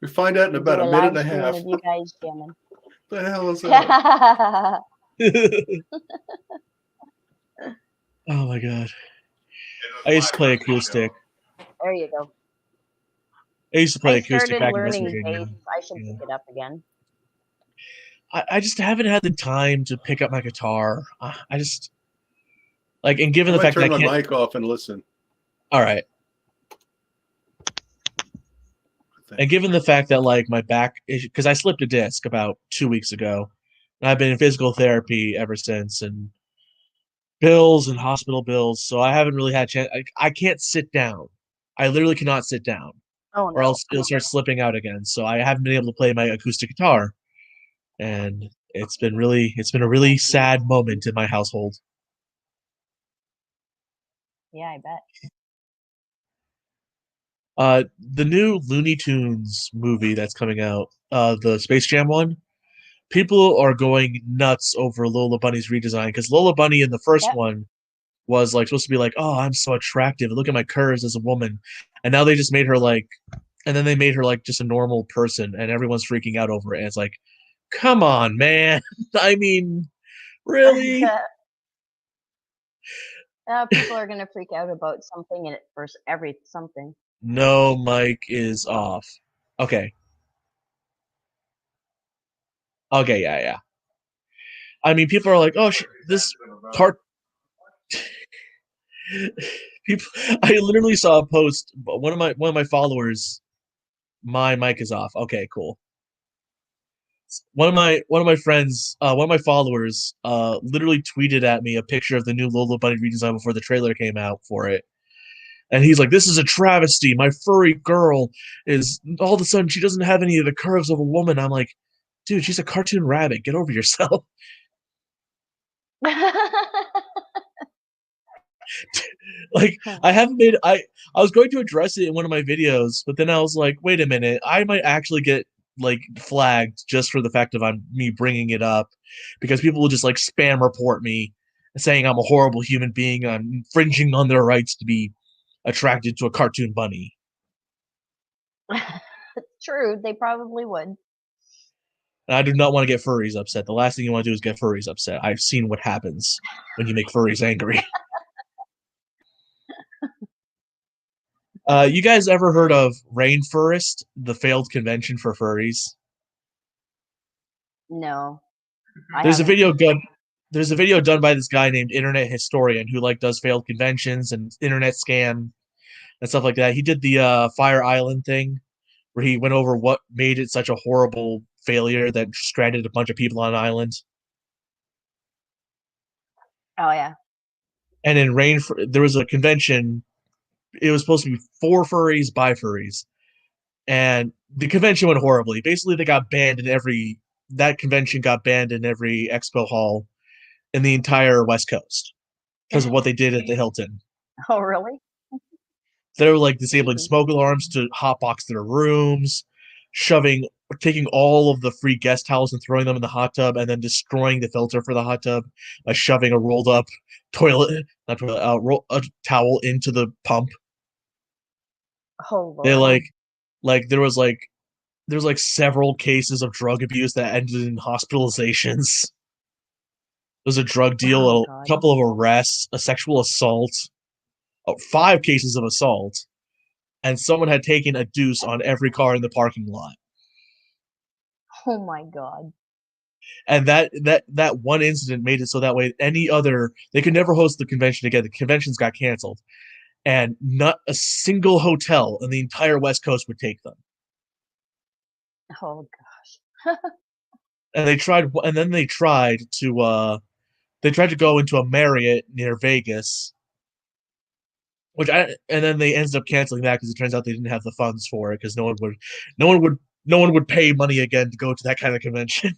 we find out in about Do a minute live and a stream half. of you guys jamming. The hell is that? Oh my god! I used to play acoustic. There you go. I used to play I acoustic started back in West learning Virginia. bass. I should Yeah. pick it up again. I just haven't had the time to pick up my guitar. I just like, and I given the might fact that turn I my can't. mic off and listen. All right. And given the fact that like my back, because I slipped a disc about 2 weeks ago, and I've been in physical therapy ever since, and bills and hospital bills, so I haven't really had a chance. I can't sit down. I literally cannot sit down, Oh or no. else it'll start slipping out again. So I haven't been able to play my acoustic guitar, and it's been a really sad moment in my household. Yeah, I bet. The new Looney Tunes movie that's coming out, the Space Jam one, people are going nuts over Lola Bunny's redesign because Lola Bunny in the first Yep. one was like supposed to be like, oh, I'm so attractive, look at my curves as a woman, and now they just made her like, and then they made her like just a normal person, and everyone's freaking out over it. And it's like, come on, man. I mean, really? People are gonna freak out about something and first every something. No, mic is off. Okay. Okay, yeah. I mean, people are like, oh, this part. People, I literally saw a post. One of my followers, my mic is off. Okay, cool. One of my friends, one of my followers, literally tweeted at me a picture of the new Lola Bunny redesign before the trailer came out for it. And he's like, this is a travesty. My furry girl is all of a sudden she doesn't have any of the curves of a woman. I'm like, dude, she's a cartoon rabbit. Get over yourself. Like, I was going to address it in one of my videos, but then I was like, wait a minute, I might actually get like flagged just for the fact of me bringing it up, because people will just like spam report me saying I'm a horrible human being, I'm infringing on their rights to be attracted to a cartoon bunny. True, they probably would. And I do not want to get furries upset. The last thing you want to do is get furries upset. I've seen what happens when you make furries angry. You guys ever heard of Rainforest, the failed convention for furries? No. There's a video done by this guy named Internet Historian who like does failed conventions and internet scam and stuff like that. He did the Fire Island thing where he went over what made it such a horrible failure that stranded a bunch of people on an island. Oh yeah. And in there was a convention. It was supposed to be for furries by furries, and the convention went horribly. Basically, they got banned in that convention got banned in every expo hall in the entire West Coast because of what they did at the Hilton. Oh really? They were like disabling smoke alarms to hotbox their rooms, taking all of the free guest towels and throwing them in the hot tub, and then destroying the filter for the hot tub by shoving a rolled up a towel into the pump. Oh Lord. They there was several cases of drug abuse that ended in hospitalizations. There was a drug deal, a couple of arrests, a sexual assault, 5 cases of assault, and someone had taken a deuce on every car in the parking lot. Oh my God. And that one incident made it so that way they could never host the convention again. The conventions got canceled, and not a single hotel in the entire West Coast would take them. Oh gosh. And they tried to go into a Marriott near Vegas, and then they ended up canceling that because it turns out they didn't have the funds for it, because no one would pay money again to go to that kind of convention.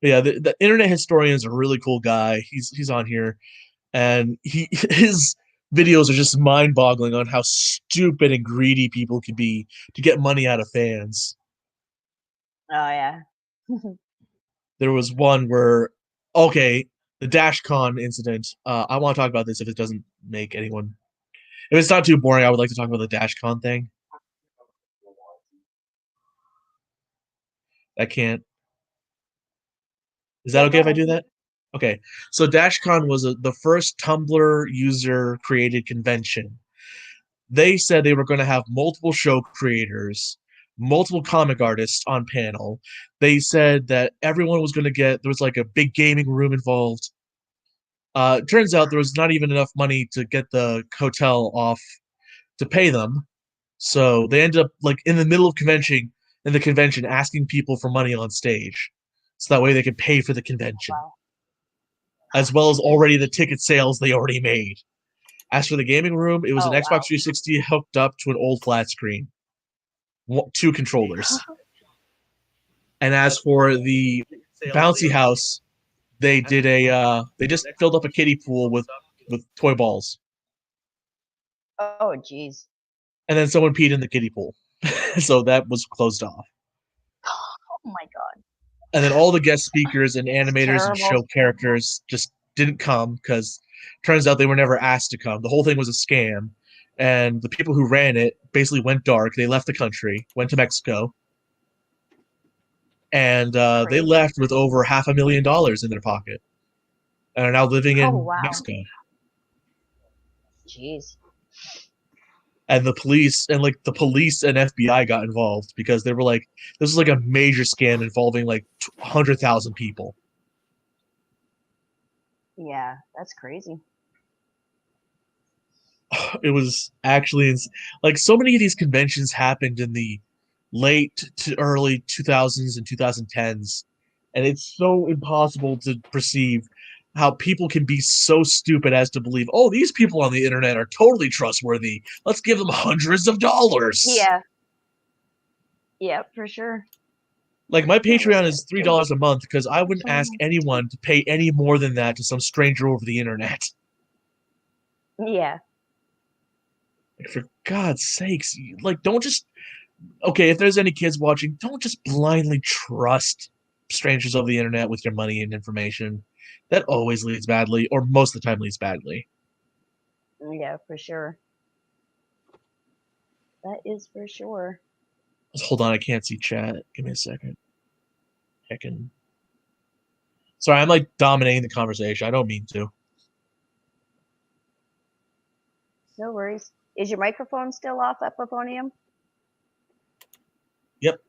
Yeah, the Internet Historian is a really cool guy. He's on here, and his videos are just mind-boggling on how stupid and greedy people could be to get money out of fans. Oh yeah. There was one where, the DashCon incident. I want to talk about this if it doesn't make anyone. If it's not too boring, I would like to talk about the DashCon thing. I can't. Is that okay if I do that? Okay. So DashCon was the first Tumblr user-created convention. They said they were going to have multiple show creators, multiple comic artists on panel. They said that everyone was going to there was like a big gaming room involved. Turns out there was not even enough money to get the hotel off to pay them. So they ended up like in the middle of the convention asking people for money on stage. So that way they could pay for the convention. Wow. As well as already the ticket sales they already made. As for the gaming room, it was an Xbox 360 hooked up to an old flat screen. 2 controllers. And as for the bouncy house, they did they just filled up a kiddie pool with toy balls. Oh jeez. And then someone peed in the kiddie pool. So that was closed off. Oh my God. And then all the guest speakers and animators and show characters just didn't come because turns out they were never asked to come. The whole thing was a scam. And the people who ran it basically went dark. They left the country, went to Mexico. And they left with over $500,000 in their pocket. And are now living in Mexico. Jeez. And the police and FBI got involved because they were like, this was like a major scam involving like 100,000 people. Yeah, that's crazy. It was actually like so many of these conventions happened in the late to early 2000s and 2010s, and it's so impossible to perceive how people can be so stupid as to believe, oh, these people on the internet are totally trustworthy. Let's give them hundreds of dollars. Yeah. Yeah, for sure. Like my Patreon is $3 a month because I wouldn't ask anyone to pay any more than that to some stranger over the internet. Yeah. Like, for God's sakes, like don't just okay, if there's any kids watching, don't just blindly trust strangers over the internet with your money and information. That always leads badly, or most of the time leads badly. Yeah, for sure. That is for sure. Hold on, I can't see chat. Give me a second. Heckin'. Sorry, I'm like dominating the conversation. I don't mean to. No worries. Is your microphone still off, Epifonium? Yep.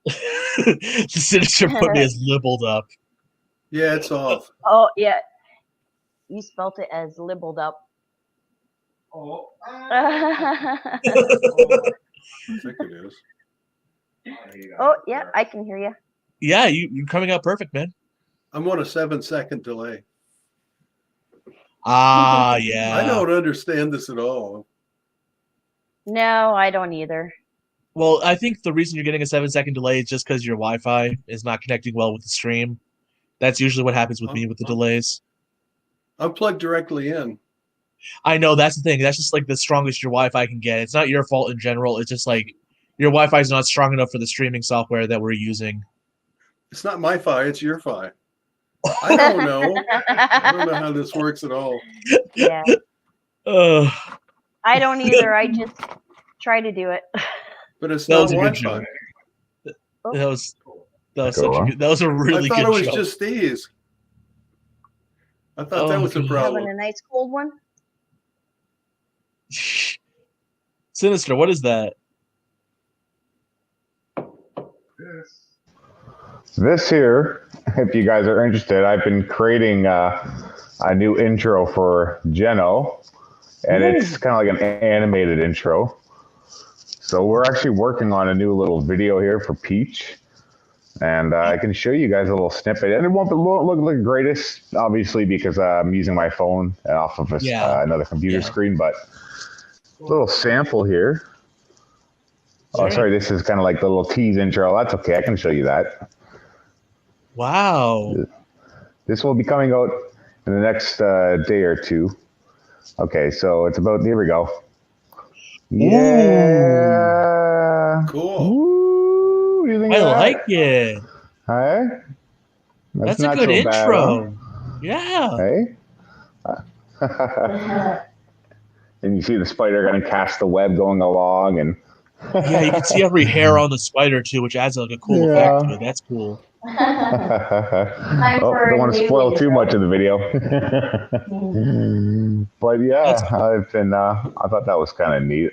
The Sinister put me as libeled up. Yeah, it's off. Oh, yeah. You spelt it as libeled up. Oh. I think it is. Oh, yeah, I can hear you. Yeah, you're coming out perfect, man. I'm on a 7-second delay. Ah, yeah. I don't understand this at all. No, I don't either. Well, I think the reason you're getting a 7-second delay is just because your Wi-Fi is not connecting well with the stream. That's usually what happens with me with the delays. I'm plugged directly in. I know, that's the thing. That's just like the strongest your Wi-Fi can get. It's not your fault in general. It's just like your Wi-Fi is not strong enough for the streaming software that we're using. It's not my Fi, it's your Fi. I don't know. I don't know how this works at all. Yeah. I don't either. I just try to do it. But it's That not was a good Wi-Fi. joke. That was such Go a on. good, that was a really I thought good it was joke. just these. I thought that Oh, was a God. problem. Having a nice cold one? Sinister, what is that? This here, if you guys are interested, I've been creating a new intro for Jenno, and it's kind of like an animated intro. So we're actually working on a new little video here for Peach, and I can show you guys a little snippet. And it won't look like the greatest, obviously, because I'm using my phone off of another computer screen, but a little sample here. Oh, sorry, this is kind of like the little tease intro. That's okay, I can show you that. Wow. This will be coming out in the next day or two. Okay, so it's about, here we go. Yeah. Cool. Woo, what do you think I of that? like it. Hey? That's a not good so intro. Bad, Yeah. huh? Hey? And you see the spider kind of cast the web going along, and Yeah, you can see every hair on the spider too, which adds like a cool effect to it. That's cool. don't want to spoil too much of the video. But yeah, I've been. I thought that was kind of neat.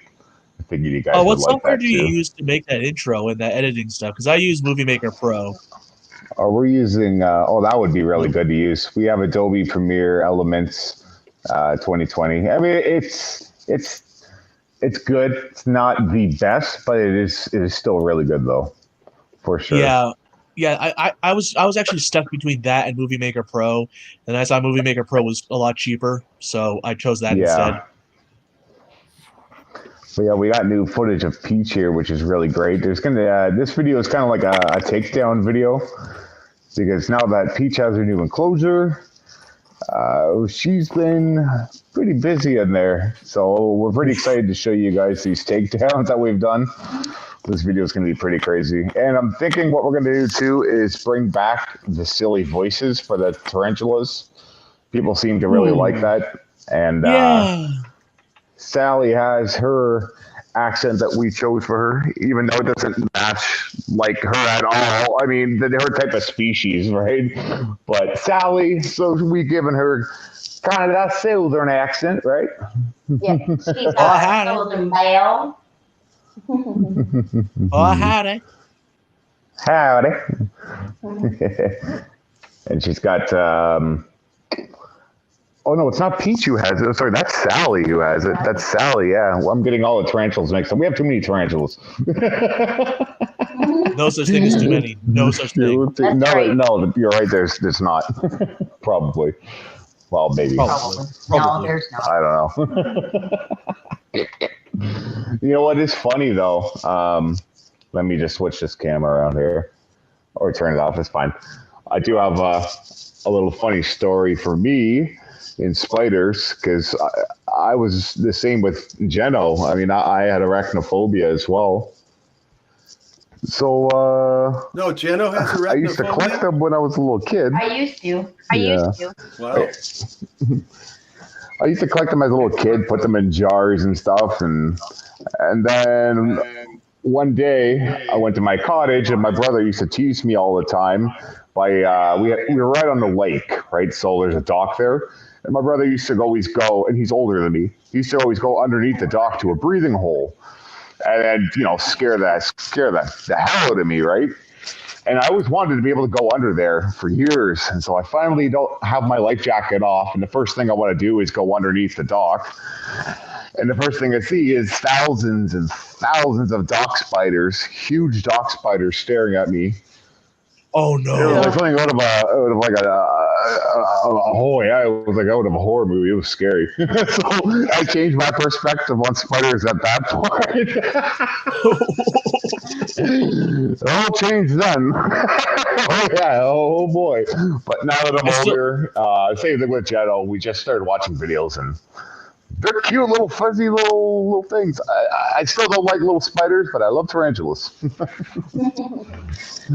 I figured you guys Oh, would what like software that do you too. use to make that intro and that editing stuff? Because I use Movie Maker Pro. We're using. That would be really good to use. We have Adobe Premiere Elements 2020. I mean, it's good. It's not the best, but it is still really good though, for sure. Yeah. I was actually stuck between that and Movie Maker Pro, and I saw Movie Maker Pro was a lot cheaper, so I chose that instead. But yeah, we got new footage of Peach here, which is really great. There's this video is kind of like a takedown video, because now that Peach has her new enclosure, she's been pretty busy in there. So we're pretty excited to show you guys these takedowns that we've done. This video is going to be pretty crazy. And I'm thinking what we're going to do too is bring back the silly voices for the tarantulas. People seem to really like that. And Sally has her accent that we chose for her, even though it doesn't match like her at all. I mean, her type of species, right? But Sally, so we given her kind of that southern accent, right? Yeah, she's a southern belle. Oh, howdy. Howdy. And she's got, oh no, it's not Peach who has it. Oh, sorry, that's Sally who has it. That's Sally, yeah. Well, I'm getting all the tarantulas mixed up. We have too many tarantulas. No such thing as too many. No such thing. No, you're right. There's not. Probably. Well, maybe. Probably. No, Probably. there's no. I don't know. You know what is funny though? Let me just switch this camera around here, or turn it off. It's fine. I do have a little funny story for me in spiders, because I was the same with Jenno. I mean, I had arachnophobia as well. So No, Jenno has I used to collect arachnophobia. them when I was a little kid. I used to. Wow. I used to collect them as a little kid, put them in jars and stuff, and then one day I went to my cottage, and my brother used to tease me all the time. We were right on the lake, right? So there's a dock there, and my brother used to always go, and he's older than me. He used to always go underneath the dock to a breathing hole, and then scare the hell out of me, right? And I always wanted to be able to go under there for years. And so I finally don't have my life jacket off. And the first thing I want to do is go underneath the dock. And the first thing I see is thousands and thousands of dock spiders, huge dock spiders staring at me. Oh It was no. like something out of a horror. Yeah, it was like out of a horror movie. It was scary. So I changed my perspective on spiders at that point. It all changed then. Oh yeah, oh boy. But now that I'm older, same thing with Jetto. We just started watching videos, and they're cute little fuzzy little things. I still don't like little spiders, but I love tarantulas.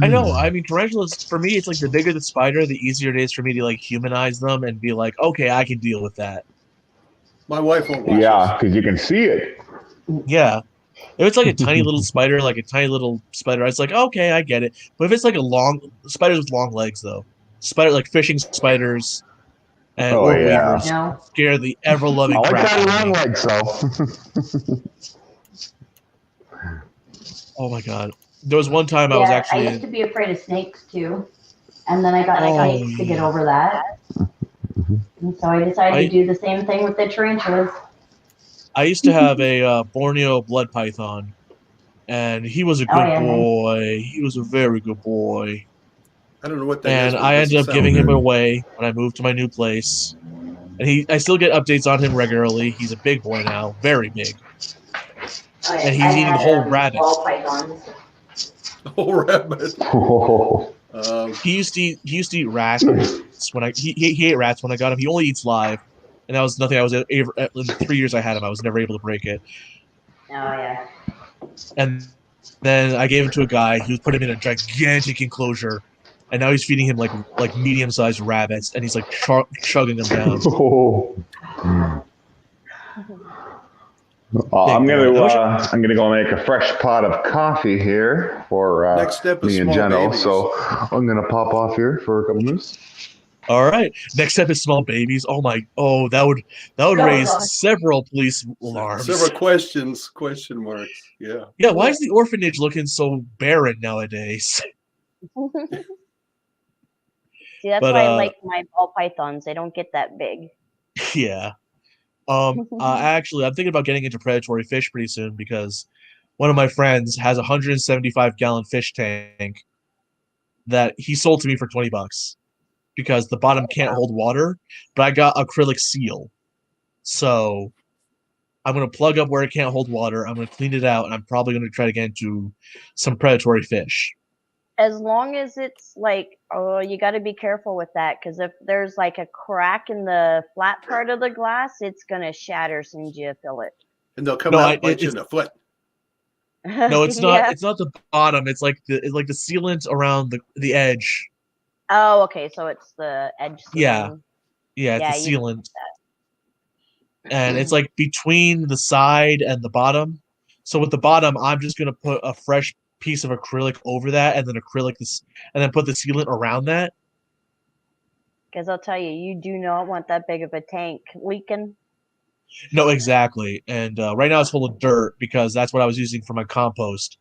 I know. I mean, tarantulas, for me, it's like the bigger the spider, the easier it is for me to like humanize them and be like, okay, I can deal with that. My wife won't watch Yeah, because you can see it. Yeah. If it's like a tiny little spider, it's like, okay, I get it. But if it's like spiders with long legs, though, like fishing spiders and orb weavers, No. scare the ever loving I like crap that out of long me. legs, though. Oh my god. There was one time I was actually I used to be afraid of snakes too, and then I got snakes to get over that. And so I decided to do the same thing with the tarantulas. I used to have a Borneo blood python, and he was a good boy. He was a very good boy. I don't know what that is. And I ended up giving him away when I moved to my new place. And I still get updates on him regularly. He's a big boy now, very big. And he's eating whole rabbits. Whole rabbit. He used to eat rats when he ate rats when I got him. He only eats live, and that was nothing I was ever in the 3 years I had him. I was never able to break it. Oh yeah. And then I gave him to a guy who put him in a gigantic enclosure, and now he's feeding him like medium-sized rabbits, and he's like chugging them down. I'm gonna go make a fresh pot of coffee here for Next step is me and small Jenno. babies. So I'm gonna pop off here for a couple minutes. All right. Next step is small babies. That would raise several police alarms. Several question marks. Yeah. Yeah. Why is the orphanage looking so barren nowadays? See, that's why I like my ball pythons. They don't get that big. Yeah. Actually, I'm thinking about getting into predatory fish pretty soon because one of my friends has a 175-gallon fish tank that he sold to me for $20 because the bottom can't hold water, but I got acrylic seal. So I'm going to plug up where it can't hold water. I'm going to clean it out, and I'm probably going to try to get into some predatory fish. As long as it's like, you got to be careful with that because if there's like a crack in the flat part of the glass, it's gonna shatter as soon as you fill it. And they'll come out and bite you in the foot. No, it's not. Yeah. It's not the bottom. It's like the sealant around the edge. Oh, okay. So it's the edge. Sealant. Yeah, it's the sealant. And it's like between the side and the bottom. So with the bottom, I'm just gonna put a fresh piece of acrylic over that, and then put the sealant around that. Because I'll tell you, you do not want that big of a tank leaking. No, exactly. And right now it's full of dirt because that's what I was using for my compost.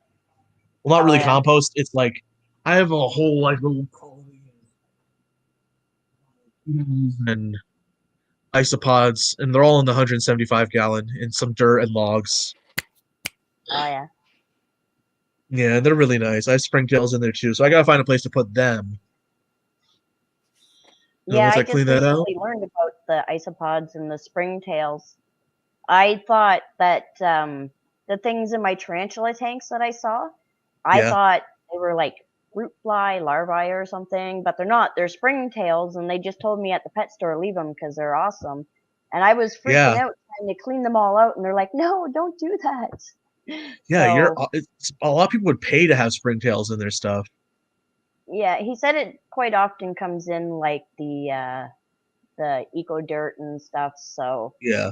Well, not really compost. It's like I have a whole like little and isopods, and they're all in the 175-gallon in some dirt and logs. Oh yeah. Yeah, they're really nice. I have springtails in there too, so I gotta find a place to put them. And Yeah, once I I just clean that out, recently learned about the isopods and the springtails. I thought that the things in my tarantula tanks that I saw, I yeah, thought they were like fruit fly larvae or something, but they're not. They're springtails, and they just told me at the pet store leave them because they're awesome. And I was freaking yeah, out trying to clean them all out, and they're like, "No, don't do that." yeah. So It's, a lot of people would pay to have springtails in their stuff. yeah, he said it quite often comes in like the eco dirt and stuff. So Yeah.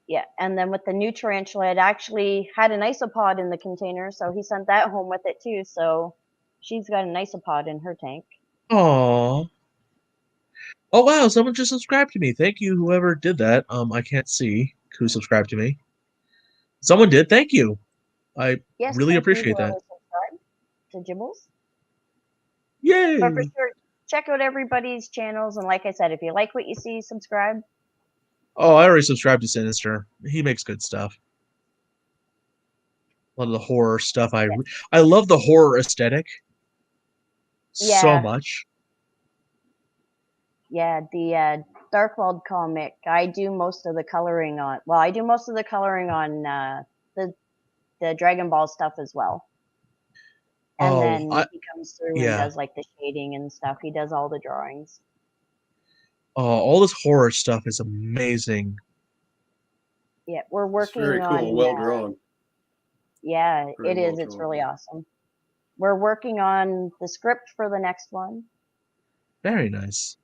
yeah, and then with the new tarantula, it actually had an isopod in the container, so he sent that home with it too. So she's got an isopod in her tank. Aw. Oh wow, someone just subscribed to me. Thank you, whoever did that. I can't see who subscribed to me. Someone did. Thank you. I Yes, really thank you, appreciate that. whoever subscribed to Gibbles. But for Yay! sure, check out everybody's channels, and like I said, if you like what you see, subscribe. Oh, I already subscribed to Sinister. He makes good stuff. A lot of the horror stuff. I love the horror aesthetic so Yeah, much. yeah, the Darkworld comic. I do most of the coloring on. Well, I do most of the coloring on the Dragon Ball stuff as well. And Oh, then he comes through and yeah. does like the shading and stuff. He does all the drawings. All this horror stuff is amazing. Yeah, we're It's very working cool. on. Well drawn. Yeah, Very it well is. It's drawn. really awesome. We're working on the script for the next one. Very nice.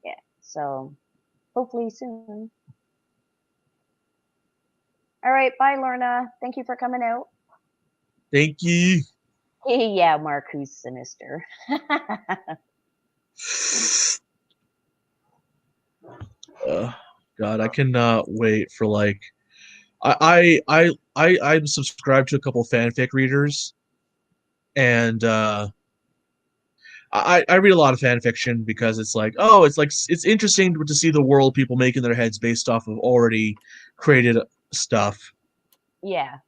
Yeah, so hopefully soon. All right, bye, Lorna. Thank you for coming out. Thank you. Yeah, Mark, who's sinister. God, I cannot wait for like I'm subscribed to a couple fanfic readers, and I read a lot of fan fiction because it's like, oh, it's interesting to see the world people make in their heads based off of already created stuff. Yeah.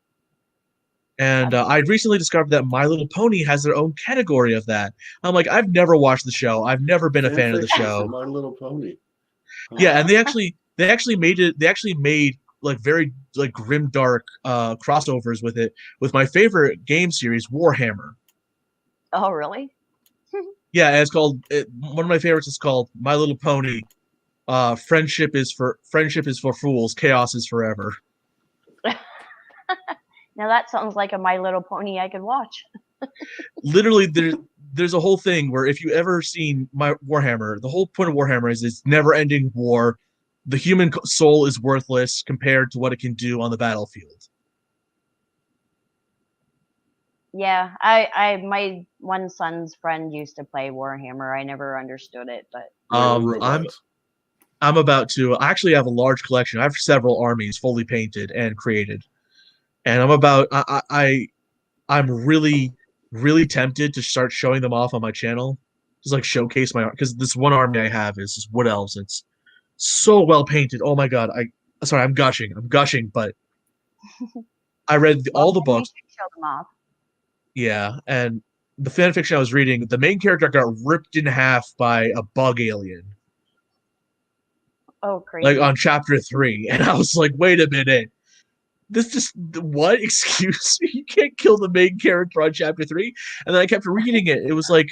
And I recently discovered that My Little Pony has their own category of that. I'm like, I've never watched the show. I've never been a fan of the Fan fiction for show. My Little Pony. Yeah, and they actually made it. They actually made like very like grim dark crossovers with it with my favorite game series, Warhammer. Oh, really? Yeah, it's called one of my favorites is called My Little Pony. Friendship is for fools. Chaos is forever. Now that sounds like a My Little Pony I could watch. Literally, there's a whole thing where if you ever seen my Warhammer, the whole point of Warhammer is it's never-ending war. The human soul is worthless compared to what it can do on the battlefield. Yeah, I my one son's friend used to play Warhammer. I never understood it, but I'm about to. I actually have a large collection. I have several armies fully painted and created, and I'm really tempted to start showing them off on my channel, just like showcase my art. Because this one army I have is wood elves. It's so well painted. Oh my god! Sorry, I'm gushing, but I read all the books. Show them off. Yeah, and the fan fiction I was reading, the main character got ripped in half by a bug alien. Oh, crazy! Like on chapter 3, and I was like, wait a minute. This just what? Excuse me, you can't kill the main character on chapter 3. And then I kept reading it. It was like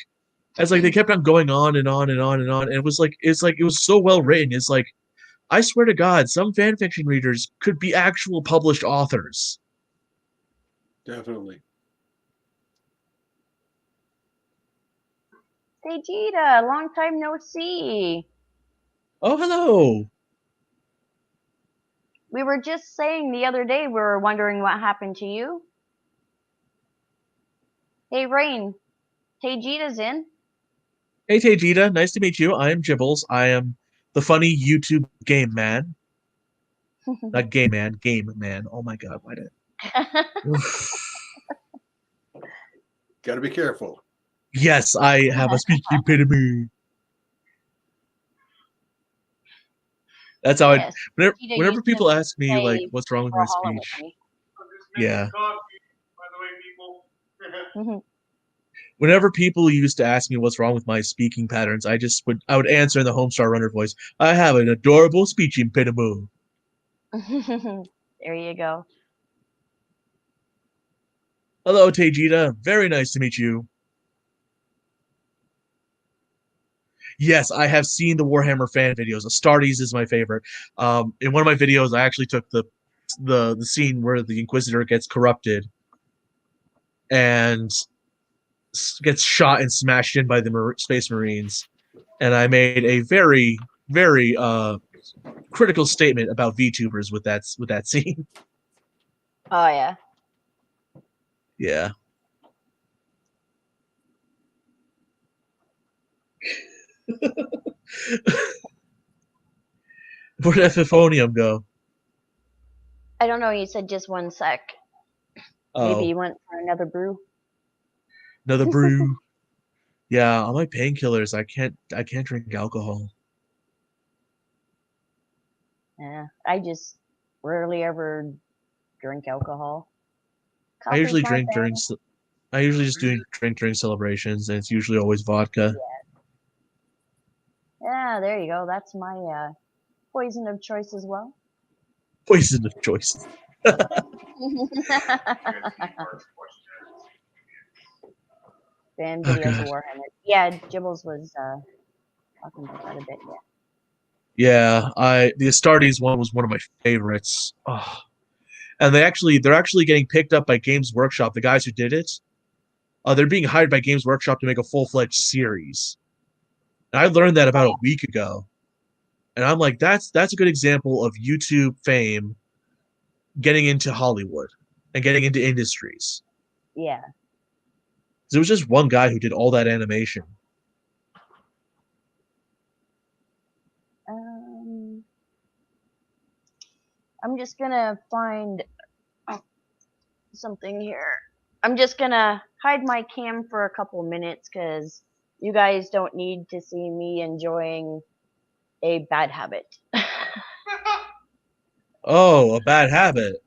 they kept on going on and on and on and on. And it was so well written. It's like, I swear to God, some fan fiction readers could be actual published authors. Definitely. Vegeta, long time no see. Oh, hello. We were just saying the other day we were wondering what happened to you. Hey, Rain. Vegeta's in. Hey, Tejita. Nice to meet you. I am Jibbles. I am the funny YouTube game man. Not game man, game man. Oh my God, why did? Got to be careful. Yes, I have a speech impediment. That's how yes. whenever people ask me like what's wrong with my speech. Yeah. Whenever people used to ask me what's wrong with my speaking patterns, I would answer in the Homestar Runner voice. I have an adorable speech impediment. There you go. Hello, Tejita. Very nice to meet you. Yes, I have seen the Warhammer fan videos. Astartes is my favorite. In one of my videos, I actually took the scene where the Inquisitor gets corrupted and gets shot and smashed in by the Space Marines, and I made a very, very critical statement about VTubers with that scene. Oh yeah. Yeah. Where'd Epiphonium go? I don't know. You said just 1 sec. Oh, Maybe you went for another brew. another brew. Yeah, on my painkillers, I can't drink alcohol. Yeah, I just rarely ever drink alcohol. I usually Coffee's my drink thing. I usually just drink during celebrations, and it's usually always vodka. Yeah, there you go. That's my poison of choice as well. Poison of choice. Fan Oh, videos of God. Warhammer. Yeah, Gibbles was talking about that a bit. Yeah, the Astartes one was one of my favorites. Oh. And they're actually getting picked up by Games Workshop. The guys who did it, they're being hired by Games Workshop to make a full-fledged series. And I learned that about a week ago, and I'm like, that's a good example of YouTube fame getting into Hollywood and getting into industries. Yeah. There was just one guy who did all that animation. I'm just gonna find something here. I'm just gonna hide my cam for a couple minutes because you guys don't need to see me enjoying a bad habit. Oh, a bad habit.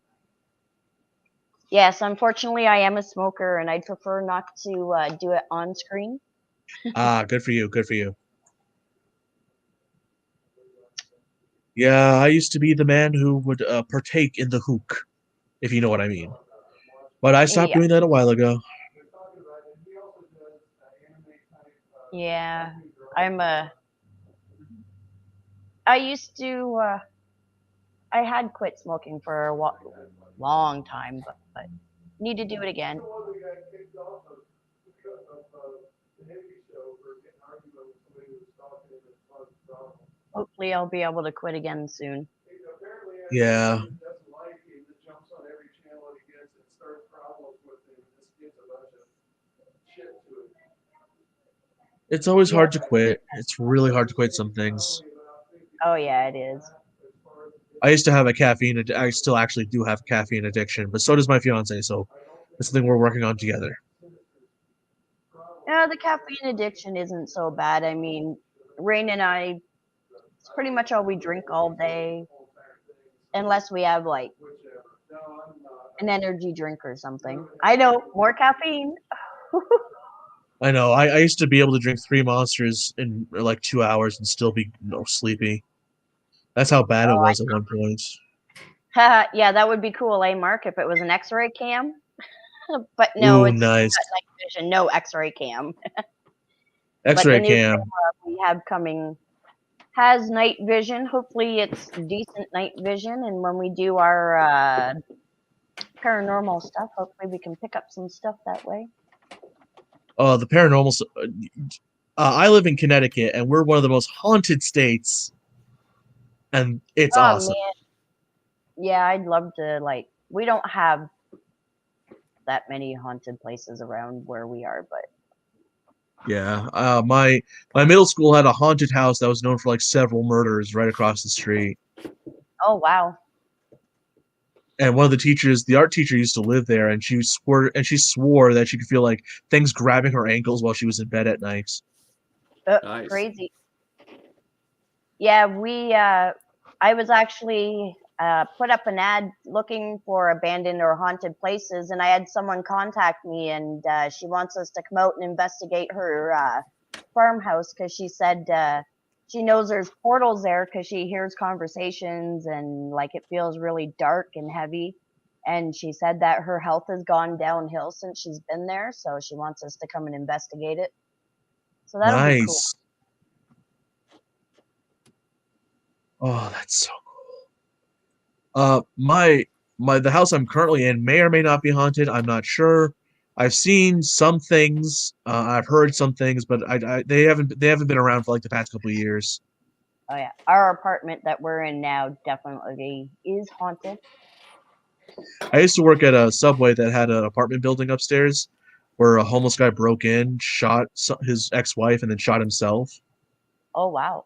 Yes, unfortunately, I am a smoker, and I'd prefer not to do it on screen. Good for you. Good for you. Yeah, I used to be the man who would partake in the hook, if you know what I mean. But I stopped Yeah. doing that a while ago. Yeah, I used to. I had quit smoking for a long time, but need to do it again. Hopefully, I'll be able to quit again soon. Yeah. It's always Yeah. hard to quit. It's really hard to quit some things. Oh yeah, it is. I used to have I still actually do have caffeine addiction, but so does my fiance, so it's something we're working on together. Yeah, the caffeine addiction isn't so bad. I mean, Rain and I, it's pretty much all we drink all day, unless we have like an energy drink or something. I know, more caffeine. I know. I used to be able to drink 3 Monsters in like 2 hours and still be sleepy. That's how bad it was at one point. Yeah, that would be cool, eh, Mark, if it was an X-ray cam. But no, Ooh, it's nice. got night vision, no X-ray cam. But X-ray the new cam. camera we have coming has night vision. Hopefully, it's decent night vision, and when we do our paranormal stuff, hopefully we can pick up some stuff that way. The paranormal. I live in Connecticut, and we're one of the most haunted states, and it's awesome. Man. Yeah, I'd love to. Like, we don't have that many haunted places around where we are, but Yeah, my middle school had a haunted house that was known for like several murders right across the street. oh wow. And one of the teachers, the art teacher, used to live there, and she swore that she could feel like things grabbing her ankles while she was in bed at night. Nice. Crazy. Yeah, I was actually put up an ad looking for abandoned or haunted places, and I had someone contact me, and she wants us to come out and investigate her farmhouse because she said she knows there's portals there because she hears conversations and like it feels really dark and heavy. And she said that her health has gone downhill since she's been there, so she wants us to come and investigate it. So that'll be cool. Nice. Oh, that's so cool. The house I'm currently in may or may not be haunted. I'm not sure. I've seen some things. I've heard some things, but they haven't been around for like the past couple of years. Oh yeah, our apartment that we're in now definitely is haunted. I used to work at a Subway that had an apartment building upstairs where a homeless guy broke in, shot his ex-wife, and then shot himself. Oh wow.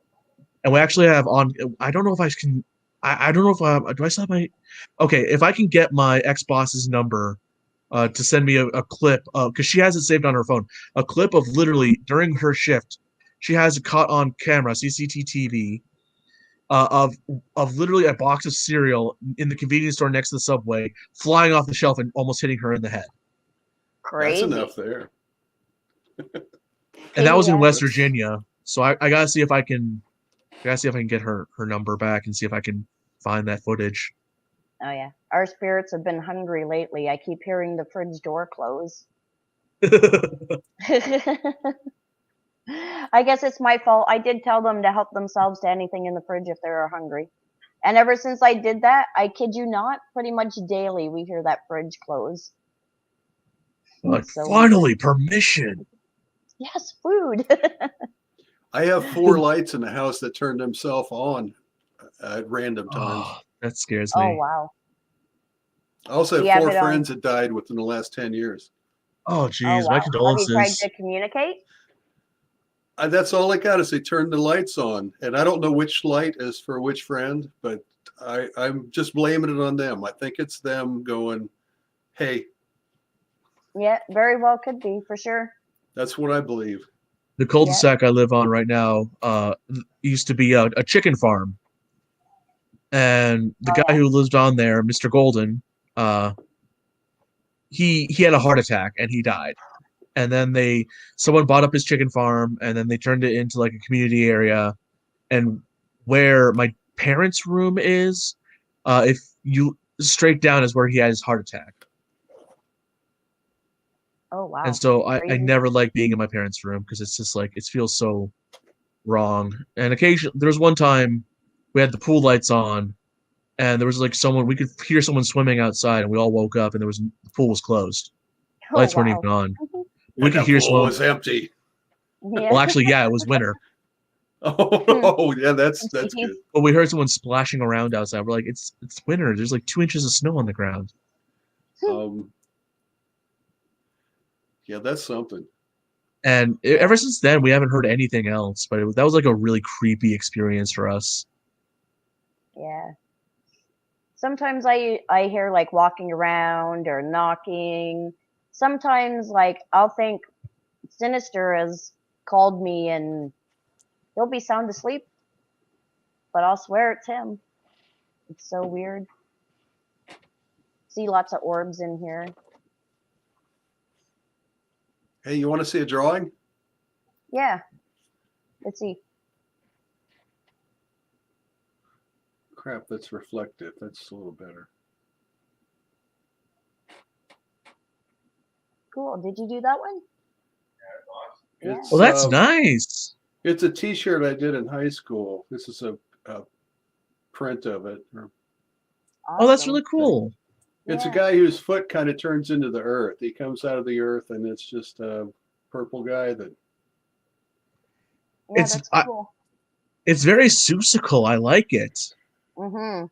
And we actually have on. I don't know if I can. I don't know if do I still have my. Okay, if I can get my ex-boss's number, to send me a clip, because she has it saved on her phone, a clip of literally during her shift, she has it caught on camera, CCTV, of literally a box of cereal in the convenience store next to the Subway flying off the shelf and almost hitting her in the head. Crazy. That's enough there. And that was in Yeah. West Virginia. So I gotta see if I can. I gotta see if I can get her number back and see if I can find that footage. Oh yeah, our spirits have been hungry lately. I keep hearing the fridge door close. I guess it's my fault. I did tell them to help themselves to anything in the fridge if they're hungry. And ever since I did that, I kid you not, pretty much daily we hear that fridge close. Like, So finally, permission. yes, food. I have 4 lights in the house that turn themselves on at random times. Oh, that scares me. Oh wow. I also We have have 4 it on- friends that died within the last 10 years. Oh, Oh geez, wow. my Have you tried condolences. to communicate? That's all I got is they turned the lights on. And I don't know which light is for which friend, but I'm just blaming it on them. I think it's them going, hey, Yeah, very well could be for sure. that's what I believe. The cul-de-sac I live on right now used to be a chicken farm. And the Oh, guy who lived on there, Mr. Golden, he had a heart attack and he died. And then someone bought up his chicken farm and then they turned it into like a community area. And where my parents' room is, if you straight down is where he had his heart attack. Oh wow. And so I Crazy. never like being in my parents' room because it's just like it feels so wrong. And occasionally there was one time we had the pool lights on and there was like we could hear someone swimming outside and we all woke up and the pool was closed. Oh, Lights weren't wow. even on. We And could the hear pool someone. was empty. Yeah. Well, actually, yeah, it was winter. Oh, yeah, that's good. But we heard someone splashing around outside. We're like, it's winter. There's like 2 inches of snow on the ground. Yeah, that's something. And ever since then, we haven't heard anything else. But that was like a really creepy experience for us. Yeah. Sometimes I hear like walking around or knocking. Sometimes like I'll think Sinister has called me and he'll be sound asleep, but I'll swear it's him. It's so weird. See lots of orbs in here. Hey, you want to see a drawing? Yeah. Let's see. Crap, that's reflective. That's a little better. Cool. Did you do that one? Yeah. It's, Well, that's nice. It's a T-shirt I did in high school. This is a print of it. Oh, that's Awesome. really cool. It's Yeah. a guy whose foot kind of turns into the earth. He comes out of the earth, and it's just a purple guy that. Yeah, It's- that's cool. It's very Seussical. I like it. Mm-hmm.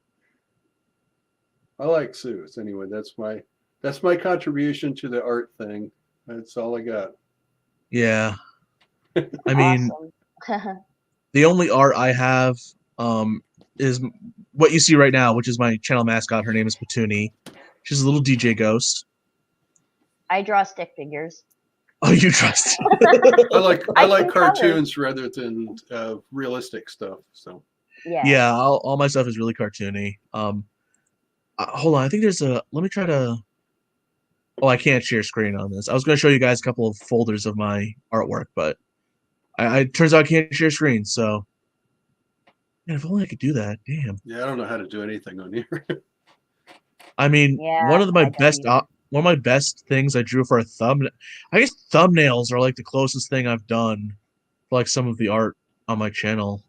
I like Seuss. Anyway, that's my contribution to the art thing. That's all I got. Yeah. I mean, Awesome. the only art I have is what you see right now, which is my channel mascot. Her name is Petuni. She's a little DJ ghost. I draw stick figures. Oh, you trust? I like I can color. cartoons rather than realistic stuff. So Yeah. Yeah, all my stuff is really cartoony. Hold on, I think there's a. Let me try to. Oh, I can't share screen on this. I was going to show you guys a couple of folders of my artwork, but it turns out I can't share screen. So, man, if only I could do that. Damn. Yeah, I don't know how to do anything on here. I mean, Yeah, one of my I don't best either. one of my best things I drew for a thumb. I guess thumbnails are like the closest thing I've done for like some of the art on my channel.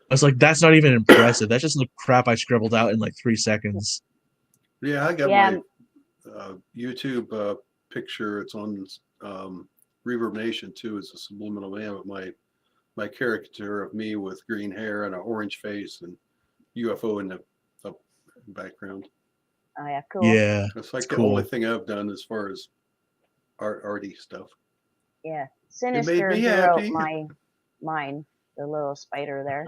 I was like, that's not even impressive. That's just the crap I scribbled out in like 3 seconds. Yeah, I got Yeah. my YouTube picture. It's on Reverb Nation too. It's a subliminal man with my caricature of me with green hair and an orange face and UFO in the background. Oh yeah, cool. Yeah, It's like it's the cool. only thing I've done as far as arty stuff. Yeah. made Sinister me drew out happy. mine, the little spider there.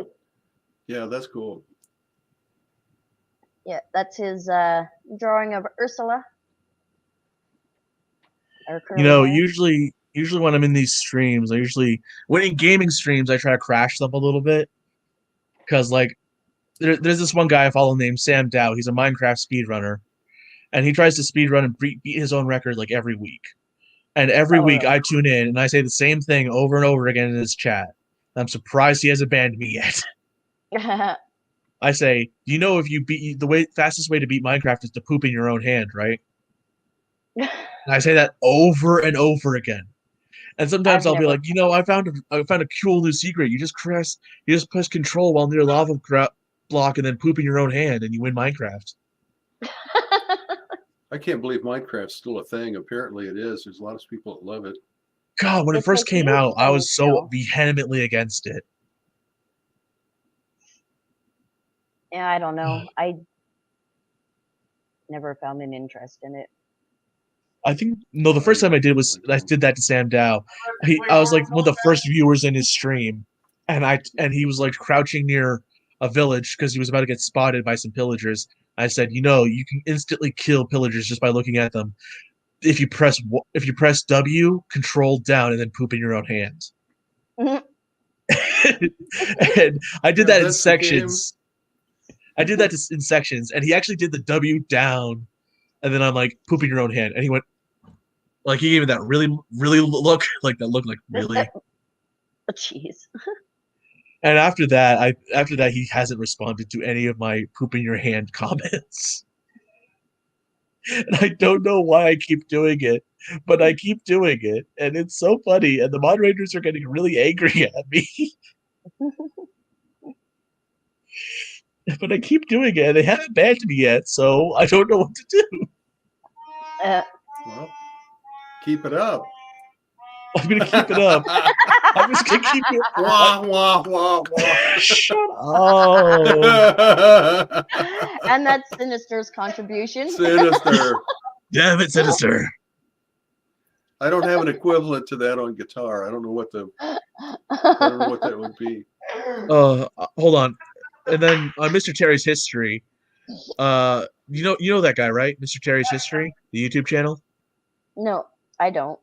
Yeah, that's cool. Yeah, that's his drawing of Ursula. Or You know, Curly Hair. usually when I'm in these streams, when in gaming streams, I try to crash them a little bit because like there's this one guy I follow named Sam Dow. He's a Minecraft speedrunner, and he tries to speedrun and beat his own record like every week. And every Oh, week really? I tune in and I say the same thing over and over again in his chat. I'm surprised he hasn't banned me yet. I say, you know, if you beat fastest way to beat Minecraft is to poop in your own hand, right? And I say that over and over again. And sometimes I'll be like, you know, I found a cool new secret. You just press control while near lava block and then poop in your own hand and you win Minecraft. I can't believe Minecraft's still a thing. Apparently it is. There's a lot of people that love it. God, when it It's first a came huge out, I thing was so still. vehemently against it. Yeah, I don't know. I never found an interest in it. I think no. The first time I did that to Sam Dow. I was like one of the first viewers in his stream, and he was like crouching near a village because he was about to get spotted by some pillagers. I said, you know, you can instantly kill pillagers just by looking at them. If you press W, control down, and then poop in your own hand. And I did that in sections. I did that in sections, and he actually did the W down, and then I'm like, poop in your own hand, and he went. Like he gave me that really look, like that look, like really. Jeez. And after that, he hasn't responded to any of my poop in your hand comments. And I don't know why I keep doing it, but I keep doing it, and it's so funny. And the moderators are getting really angry at me. But I keep doing it, and they haven't banned me yet, so I don't know what to do. Well, keep it up. I'm gonna keep it up. I'm just gonna keep it. Wah, wah, wah, wah. Shut up. And that's Sinister's contribution. Sinister. Damn it, Sinister. I don't have an equivalent to that on guitar. I don't know what that would be. Hold on. And then on Mr. Terry's History, you know that guy, right? Mr. Terry's History, the YouTube channel. No, I don't.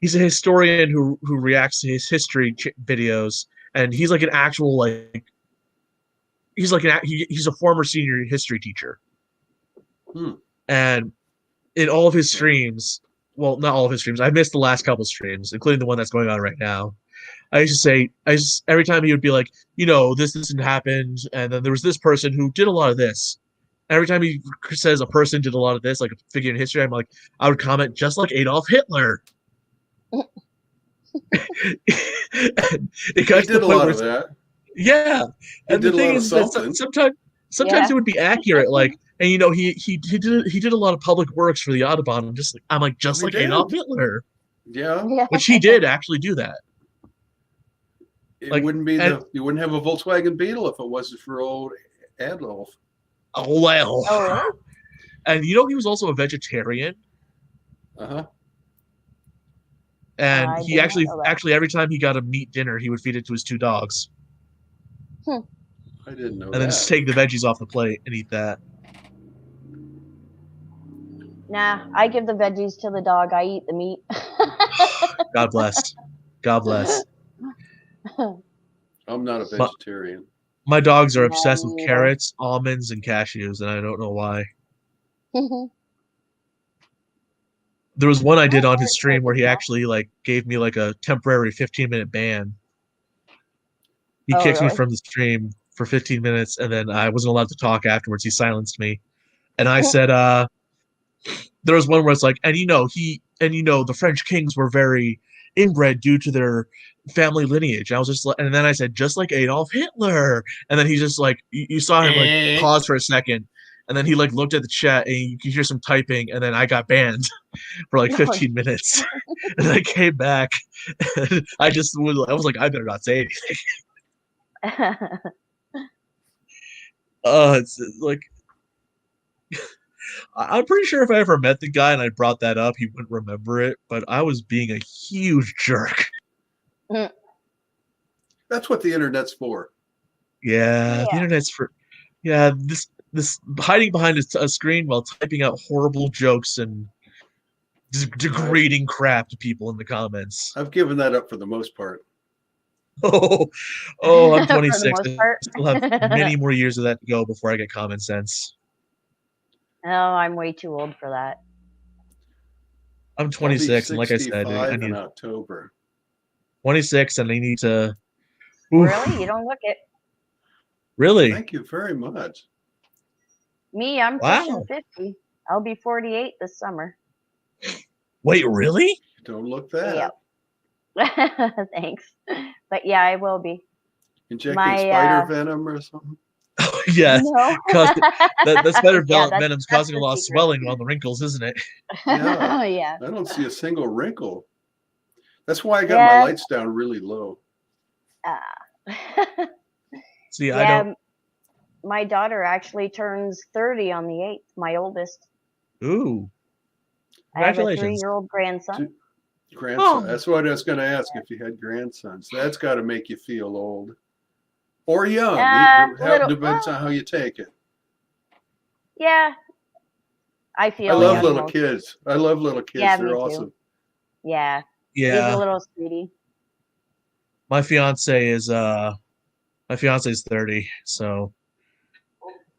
He's a historian who reacts to his history videos, and he's like an actual like. He's like he's a former senior history teacher. And in all of his streams, well, not all of his streams. I missed the last couple streams, including the one that's going on right now. I used to say, every time he would be like, you know, this happened, and then there was this person who did a lot of this. Every time he says a person did a lot of this, like a figure in history, I would comment just like Adolf Hitler. It got He did a lot of that. Yeah, and the thing is that sometimes it would be accurate, like, and you know, he did a lot of public works for the Audubon. I'm like Adolf Hitler. Yeah, which he did actually do that. It wouldn't be you wouldn't have a Volkswagen Beetle if it wasn't for old Adolf. Oh well. Oh, really? And you know, he was also a vegetarian. And he actually every time he got a meat dinner, he would feed it to his 2 dogs. I didn't know. And then just take the veggies off the plate and eat that. Nah, I give the veggies to the dog. I eat the meat. God bless. God bless. I'm not a vegetarian. My dogs are No, obsessed with me neither. carrots, almonds, and cashews, and I don't know why. There was one I did on his stream where he actually like gave me like a temporary 15-minute ban. He Oh, kicked me really? from the stream for 15 minutes, and then I wasn't allowed to talk afterwards. He silenced me, and I said, there was one where it's like, and the French kings were very inbred due to their family lineage. I was just like, and then I said, just like Adolf Hitler, and then he just like, you saw him like pause for a second, and then he like looked at the chat, and you could hear some typing, and then I got banned for like 15 minutes, and then I came back, and I was like, I better not say anything. It's like. I'm pretty sure if I ever met the guy and I brought that up, he wouldn't remember it, but I was being a huge jerk. That's what the internet's for. Yeah, the internet's for. Yeah, this hiding behind a screen while typing out horrible jokes and degrading crap to people in the comments. I've given that up for the most part. Oh, I'm 26. For the most I part. still have many more years of that to go before I get common sense. No, I'm way too old for that. I'm 26, and like I said, I need in October. 26, and I need to. Really? You don't look it. Really? Thank you very much. Me, I'm pushing 50. I'll be 48 this summer. Wait, really? Don't look that. Yeah. Thanks. But yeah, I will be. Injecting spider venom or something? Yes. No. The spider Yeah, venom's that's causing a lot of secret. swelling on the wrinkles, isn't it? Yeah. Yeah. I don't see a single wrinkle. That's why I got my lights down really low. See, yeah, I don't. My daughter actually turns 30 on the 8th, my oldest. Ooh. I have a Congratulations. 3-year-old grandson. Grandson. That's what I was going to ask if you had grandsons. That's got to make you feel old. Or young. It depends on how you take it. Yeah. I feel I love young little most. kids. I love little kids. Yeah, They're me awesome. too. Yeah. Yeah. He's a little sweetie. My fiance is 30, so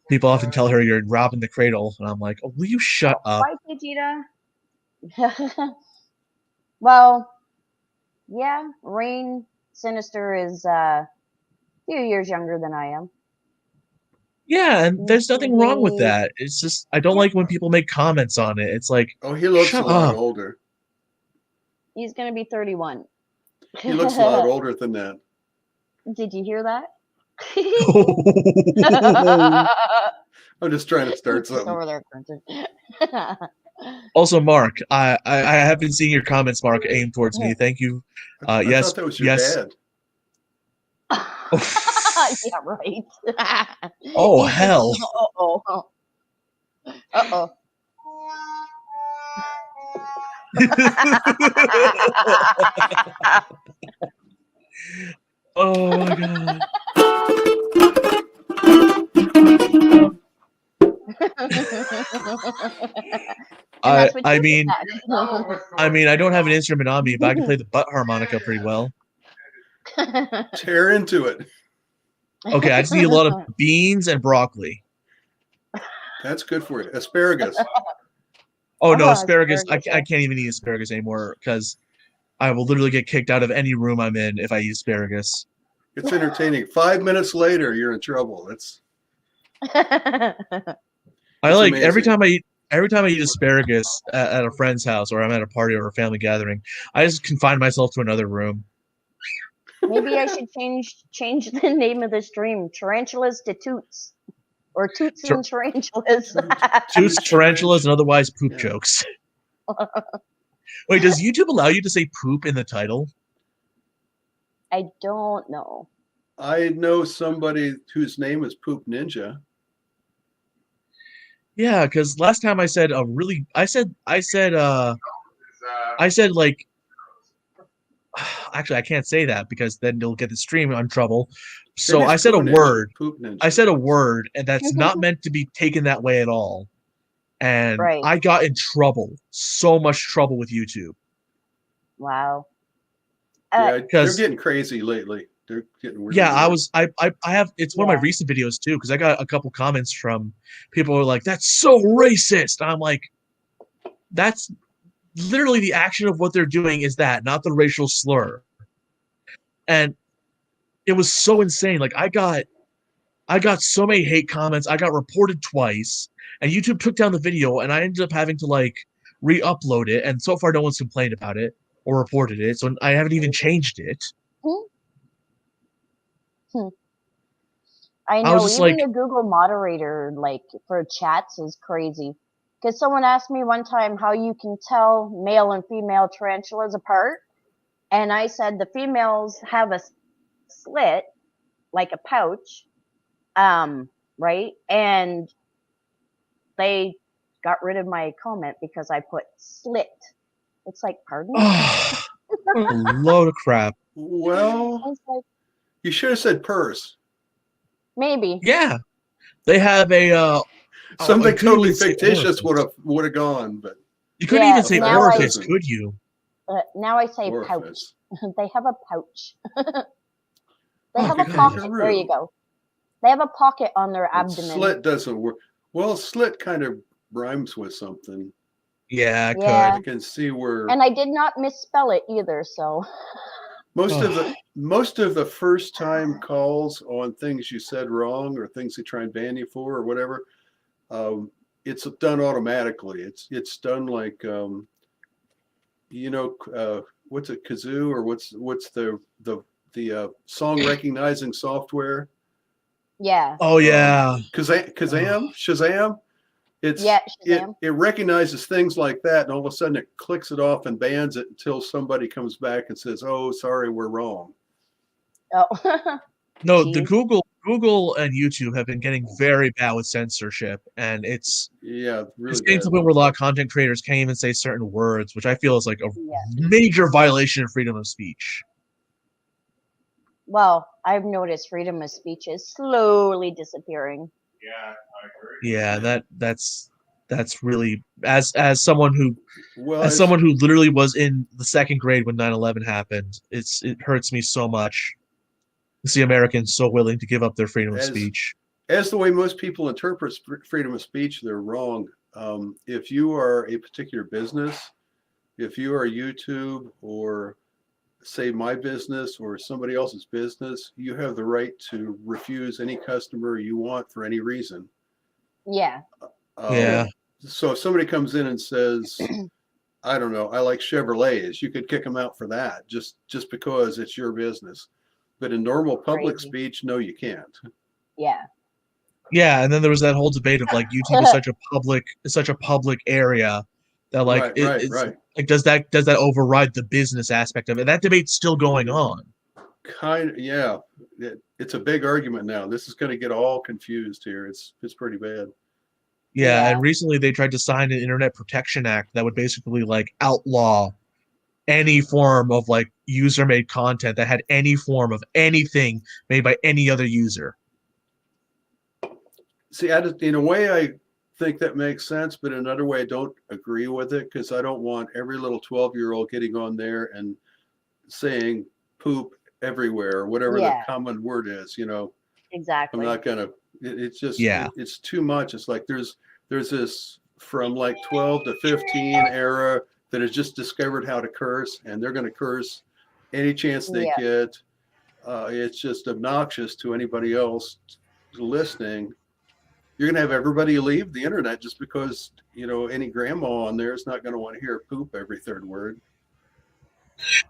people often tell her you're robbing the cradle, and I'm like, oh, will you shut up? Bye, Vegeta. Well, yeah, Rain Sinister is a few years younger than I am. Yeah, and there's nothing wrong with that. It's just I don't like when people make comments on it. It's like, oh, he looks shut a lot up. older. He's gonna be 31. He looks a lot older than that. Did you hear that? I'm just trying to start something. Over there, Quentin. Also, Mark, I have been seeing your comments, Mark, aimed towards me. Thank you. I yes, thought that was your dad. Yeah, right. Oh, hell. Uh-oh. Uh-oh. Oh, my God. I mean, I don't have an instrument on me, but I can play the butt harmonica pretty well. Tear into it. Okay, I just need a lot of beans and broccoli. That's good for you. Asparagus. Oh, no, asparagus. I can't even eat asparagus anymore because I will literally get kicked out of any room I'm in if I eat asparagus. It's entertaining. 5 minutes later, you're in trouble. It's amazing. every time I eat asparagus at a friend's house or I'm at a party or a family gathering, I just confine myself to another room. Maybe I should change the name of the stream. Tarantulas to Toots. Or Toots and Tarantulas. Toots, tarantulas, and otherwise poop jokes. Wait, does YouTube allow you to say poop in the title? I don't know. I know somebody whose name is Poop Ninja. Yeah, because last time I said like, actually I can't say that because then you'll get the stream in trouble. So I said a word. I said a word, and that's not meant to be taken that way at all. And I got in trouble, so much trouble with YouTube. Wow. Yeah, they're getting crazy lately. They're getting weird. Yeah, I have. It's one of my recent videos too, because I got a couple comments from people who are like, "That's so racist." I'm like, that's literally the action of what they're doing is that, not the racial slur. And it was so insane. Like I got so many hate comments. I got reported twice, and YouTube took down the video, and I ended up having to like re-upload it. And so far, no one's complained about it or reported it, so I haven't even changed it. I I know, was just even like- the Google moderator, like, for chats is crazy. Because someone asked me one time how you can tell male and female tarantulas apart. And I said the females have a slit, like a pouch, right? And they got rid of my comment because I put slit. It's like, pardon? What a load of crap. Well, It's like, you should have said purse. maybe. Yeah, they have a Something I couldn't totally even say fictitious orifice. would have gone, but You couldn't Yeah, even say now orifice, I- could you? Now I say pouch. orifice. They have a pouch. They Oh, have a God. pocket. There Kangaroo. you go. They have a pocket on their And abdomen. slit doesn't work. Well, slit kind of rhymes with something. Yeah, I Yeah. could. I can see where And I did not misspell it either, so most of the first time calls on things you said wrong or things they try and ban you for or whatever, it's done automatically. It's done like what's it, kazoo, or what's the song recognizing software? yeah. Oh yeah. Shazam. Yeah, Shazam. It recognizes things like that, and all of a sudden it clicks it off and bans it until somebody comes back and says, "Oh, sorry, we're wrong." Oh. No, the Jeez. Google and YouTube have been getting very bad with censorship, and it's Yeah, really getting to the bad. point where a lot of content creators can't even say certain words, which I feel is like a Yeah. major violation of freedom of speech. Well, I've noticed freedom of speech is slowly disappearing. Yeah, I agree. Yeah, that's really as someone who Well, as someone who literally was in the second grade when 9/11 happened, it hurts me so much to see Americans so willing to give up their freedom of speech. as the way most people interpret freedom of speech, they're wrong. If you are a particular business, if you are YouTube or say my business or somebody else's business, you have the right to refuse any customer you want for any reason. Yeah. Yeah. So if somebody comes in and says, I don't know, I like Chevrolets, you could kick them out for that just because it's your business. But in normal public Crazy. speech, no, you can't. Yeah. Yeah, and then there was that whole debate of like YouTube is such a public area that like it's Right. like does that override the business aspect of it? That debate's still going on. Yeah. It's a big argument now. This is going to get all confused here. It's pretty bad. Yeah, Yeah. and recently they tried to sign an Internet Protection Act that would basically like outlaw any form of like user-made content that had any form of anything made by any other user. See, in a way, I think that makes sense, but in another way, I don't agree with it because I don't want every little 12-year-old getting on there and saying poop everywhere or whatever Yeah. the common word is. Exactly. I'm not gonna. It's just Yeah. it's too much. It's like there's this from like 12 to 15 era that has just discovered how to curse, and they're going to curse any chance they Yeah. get. It's just obnoxious to anybody else listening. You're going to have everybody leave the internet just because any grandma on there is not going to want to hear poop every third word.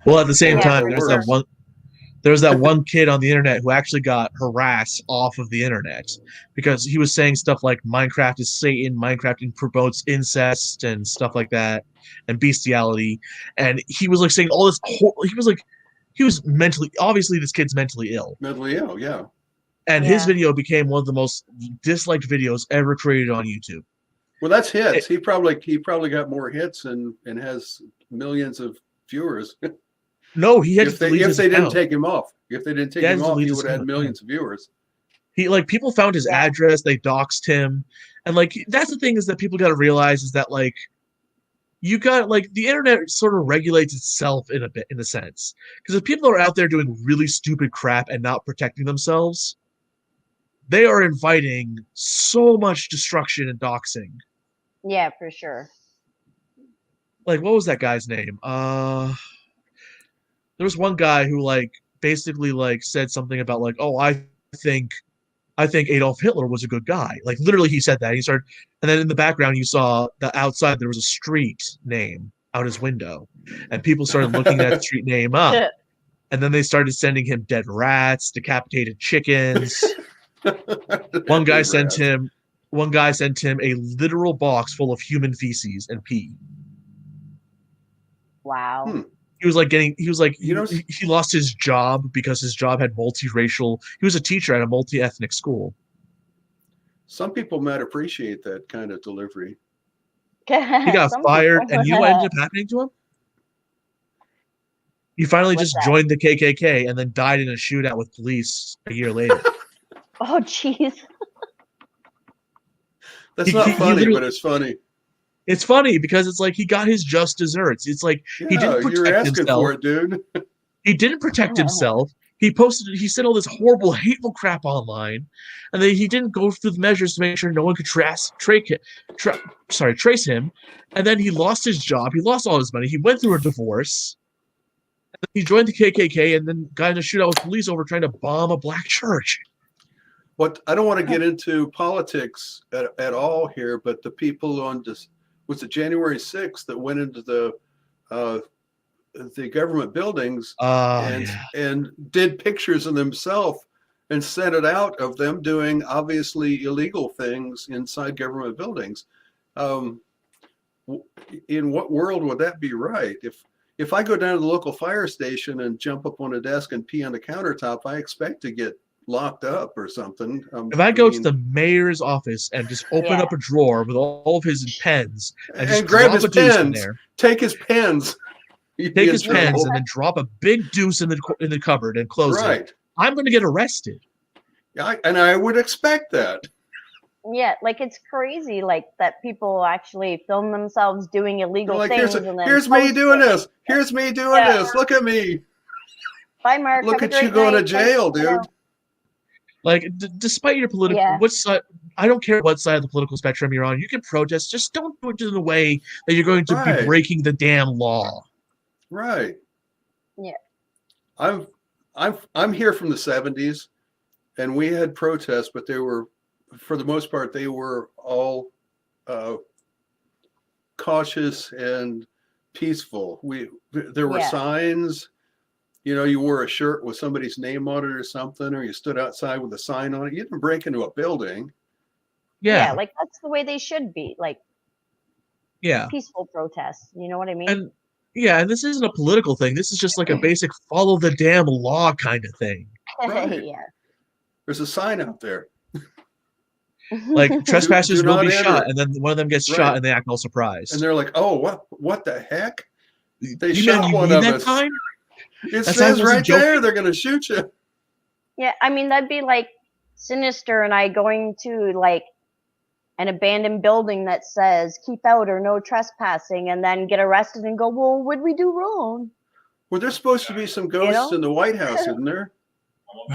Well, at the same Yeah, time, for there's that one kid on the internet who actually got harassed off of the internet because he was saying stuff like Minecraft is Satan, Minecraft promotes incest and stuff like that, and bestiality, and he was like saying all this. He was mentally, obviously this kid's mentally ill, Mentally ill, yeah. and his Yeah. video became one of the most disliked videos ever created on YouTube. Well, that's hits. He probably got more hits and has millions of viewers. No, he had if to they, delete if his they didn't account. take him off. If they didn't take He had him to off, delete he his would have had account, millions of viewers. He like people found his Yeah. address, they doxed him, and like that's the thing is that people got to realize is that like you got like the internet sort of regulates itself in a sense, because if people are out there doing really stupid crap and not protecting themselves, they are inviting so much destruction and doxing. Yeah, for sure. Like, what was that guy's name? There was one guy who like basically like said something about like, oh, think I think Adolf Hitler was a good guy. Like literally he said that. He started, and then in the background you saw the outside there was a street name out his window. And people started looking that street name up. And then they started sending him dead rats, decapitated chickens. One guy sent him a literal box full of human feces and pee. Wow. He lost his job because his job had multiracial. He was a teacher at a multi-ethnic school. Some people might appreciate that kind of delivery. He got fired, and you know what ended up happening to him? He finally just joined the KKK and then died in a shootout with police a year later. Oh, jeez. That's not funny, but it's funny. It's funny because it's like he got his just desserts. It's like he didn't protect himself. For it, dude. He didn't protect himself. He said all this horrible, hateful crap online, and then he didn't go through the measures to make sure no one could trace him. And then he lost his job. He lost all his money. He went through a divorce. And then he joined the KKK and then got in a shootout with police over trying to bomb a black church. What I don't want to get into politics at all here, but the people on this was it January 6th that went into the government buildings and did pictures of themselves and sent it out of them doing obviously illegal things inside government buildings. In what world would that be right? If I go down to the local fire station and jump up on a desk and pee on the countertop, I expect to get locked up or something. If I go to the mayor's office and just open up a drawer with all of his pens and just grab his pens, in there, take his pens, and then drop a big deuce in the cupboard and close it, I'm going to get arrested. And I would expect that. Yeah, like it's crazy, like that people actually film themselves doing illegal things. Here's me doing this. Here's me doing this. Look at me. Bye, Mark. Look at you going to jail, dude. Like, despite your political, what side, I don't care what side of the political spectrum you're on. You can protest. Just don't do it in a way that you're going to be breaking the damn law. Right. Yeah. I'm here from the 70s, and we had protests, but they were, for the most part, they were all cautious and peaceful. There were signs. You know, you wore a shirt with somebody's name on it or something, or you stood outside with a sign on it. You didn't break into a building. Yeah, like that's the way they should be. Like, peaceful protests. You know what I mean? And this isn't a political thing. This is just like a basic follow the damn law kind of thing. Right. There's a sign out there. Like trespassers will be shot, and then one of them gets shot, and they act all surprised. And they're like, "Oh, what the heck? They shot one of us." Time? It says right there they're going to shoot you. Yeah, I mean, that'd be like Sinister and I going to like an abandoned building that says keep out or no trespassing and then get arrested and go, well, what'd we do wrong? Well, there's supposed to be some ghosts in the White House, isn't there?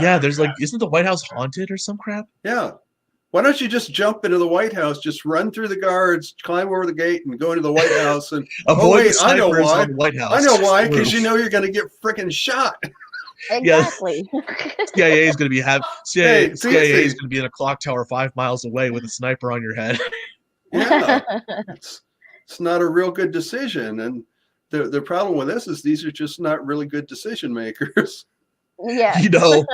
Yeah, there's like, isn't the White House haunted or some crap? Yeah. Why don't you just jump into the White House, just run through the guards, climb over the gate, and go into the White House? And I know why. I know why, because you know you're going to get freaking shot. Exactly. CIA is going to be CIA is going to be in a clock tower 5 miles away with a sniper on your head. Yeah, it's not a real good decision, and the problem with this is these are just not really good decision makers. Yeah. You know,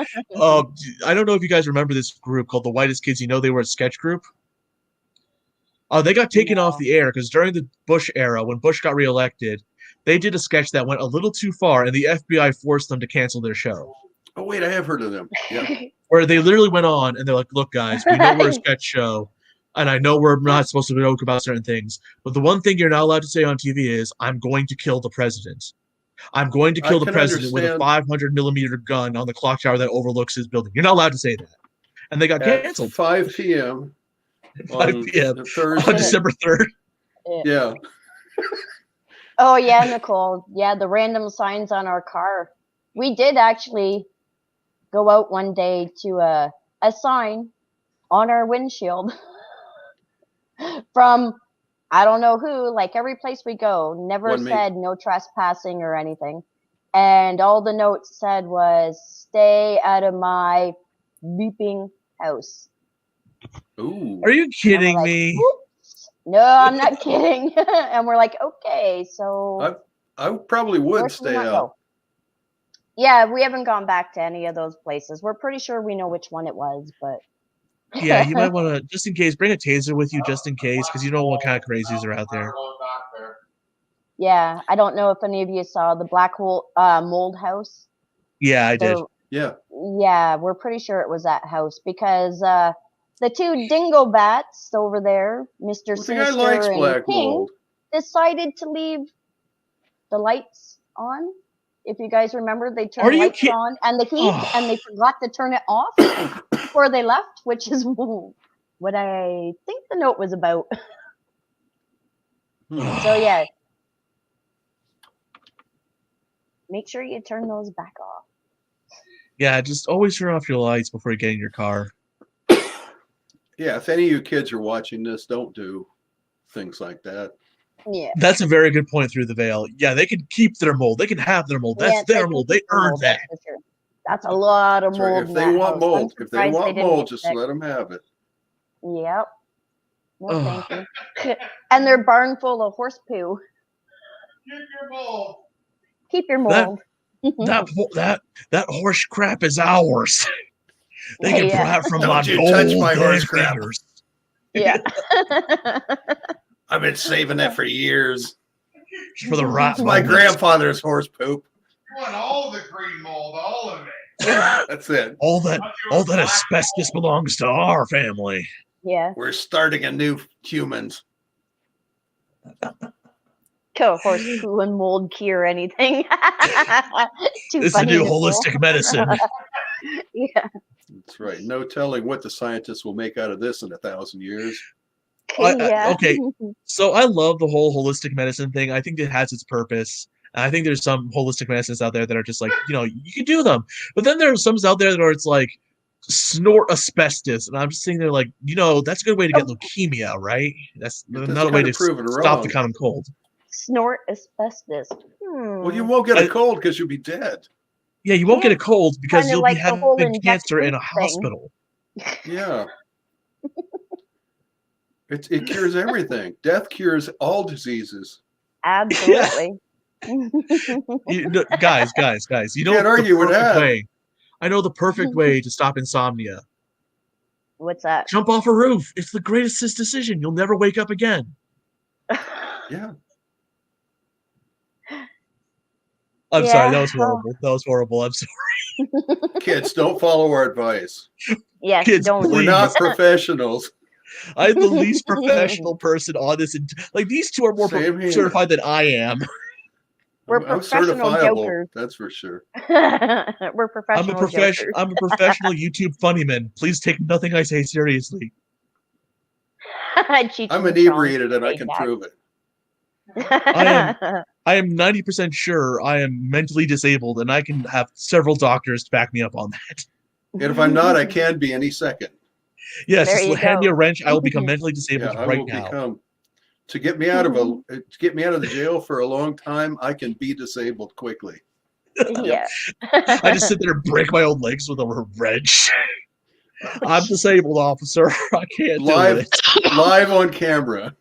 I don't know if you guys remember this group called the Whitest Kids. You know, they were a sketch group. They got taken off the air because during the Bush era, when Bush got reelected, they did a sketch that went a little too far, and the FBI forced them to cancel their show. Oh, wait, I have heard of them. Yeah. Where they literally went on, and they're like, look, guys, we know we're a sketch show, and I know we're not supposed to joke about certain things, but the one thing you're not allowed to say on TV is, I'm going to kill the president. I'm going to kill the president with a 500 millimeter gun on the clock tower that overlooks his building. You're not allowed to say that. And they got canceled. 5 p.m. 5 p.m. on December 3rd. Yeah. Oh yeah, Nicole. Yeah, the random signs on our car. We did actually go out one day to a sign on our windshield from I don't know who, like every place we go, never Wasn't me. said no trespassing or anything. And all the notes said was stay out of my beeping house. Ooh. Are you And we're kidding like, me? "Oops." No, I'm not kidding. And we're like, okay, so I probably where would can we stay not out. go? Yeah, we haven't gone back to any of those places. We're pretty sure we know which one it was, but Yeah, you might want to, just in case, bring a taser with you just in case, because you don't know what kind of crazies are out there. yeah, I don't know if any of you saw the black hole mold house. Yeah, I did. So Yeah. yeah, we're pretty sure it was that house because the two dingo bats over there, Mr. Well, the guy likes Sinister and black King, mold. decided to leave the lights on. If you guys remember, they Are turned you lights kid- on and the heat, Oh. and they forgot to turn it off before they left, which is what I think the note was about. So yeah, make sure you turn those back off. Yeah, just always turn off your lights before you get in your car. Yeah, if any of you kids are watching this, don't do things like that. Yeah. That's a very good point through the veil. Yeah, they can keep their mold. They can have their mold. That's Yeah, their can mold. keep They their earned mold, that. that's for sure. That's a lot of That's right. mold If in they that want house. mold, I'm if they surprised want didn't mold, get just sick. let them have it. Yep. No, Ugh. thank you. And their barn full of horse poo. Keep your mold. Keep your That mold. that horse crap is ours. They can Yeah. pry it from Don't my you touch my gold horse crap. fingers. Yeah. I've been saving that for years. Just for the right It's my moment. grandfather's horse poop. You want all the green mold, all of it. That's it. All that asbestos belongs to our family. Yeah. We're starting a new humans. Go horse poo and mold cure anything. Too It's a funny, new Nicole. holistic medicine. Yeah. That's right. No telling what the scientists will make out of this in 1,000 years. Yeah. Okay, so I love the whole holistic medicine thing. I think it has its purpose. And I think there's some holistic medicines out there that are just like, you can do them. But then there are some out there that are, it's like, snort asbestos. And I'm just sitting there like, that's a good way to get leukemia, right? That's not a way to prove it stop the wrong. common cold. Snort asbestos. Well, you won't get a cold because you'll be dead. Yeah, you won't get a cold because Kinda you'll like be the whole having cancer in a injection thing. hospital. Yeah. It cures everything. Death cures all diseases. Absolutely. Guys, you know can't argue the with perfect that. way. I know the perfect way to stop insomnia. What's that? Jump off a roof. It's the greatest decision. You'll never wake up again. Yeah. I'm sorry, that Yeah. was horrible. That was horrible. I'm sorry. Kids, don't follow our advice. Yes, Kids, don't. We're please. not professionals. I'm the least professional person on this. Like, these two are more Same here. certified than I am. We're I'm professional certifiable. jokers. That's for sure. We're professional jokers. I'm a professional YouTube funny man. Please take nothing I say seriously. I'm inebriated and I can prove it. I am 90% sure I am mentally disabled, and I can have several doctors to back me up on that. And if I'm not, I can be any second. Yes, There just you hand me go. a wrench. I will become mentally disabled Yeah, I right will now. become. To get me out of the jail for a long time, I can be disabled quickly. Yeah. I just sit there and break my own legs with a wrench. I'm disabled, officer. I can't do it. Live on camera.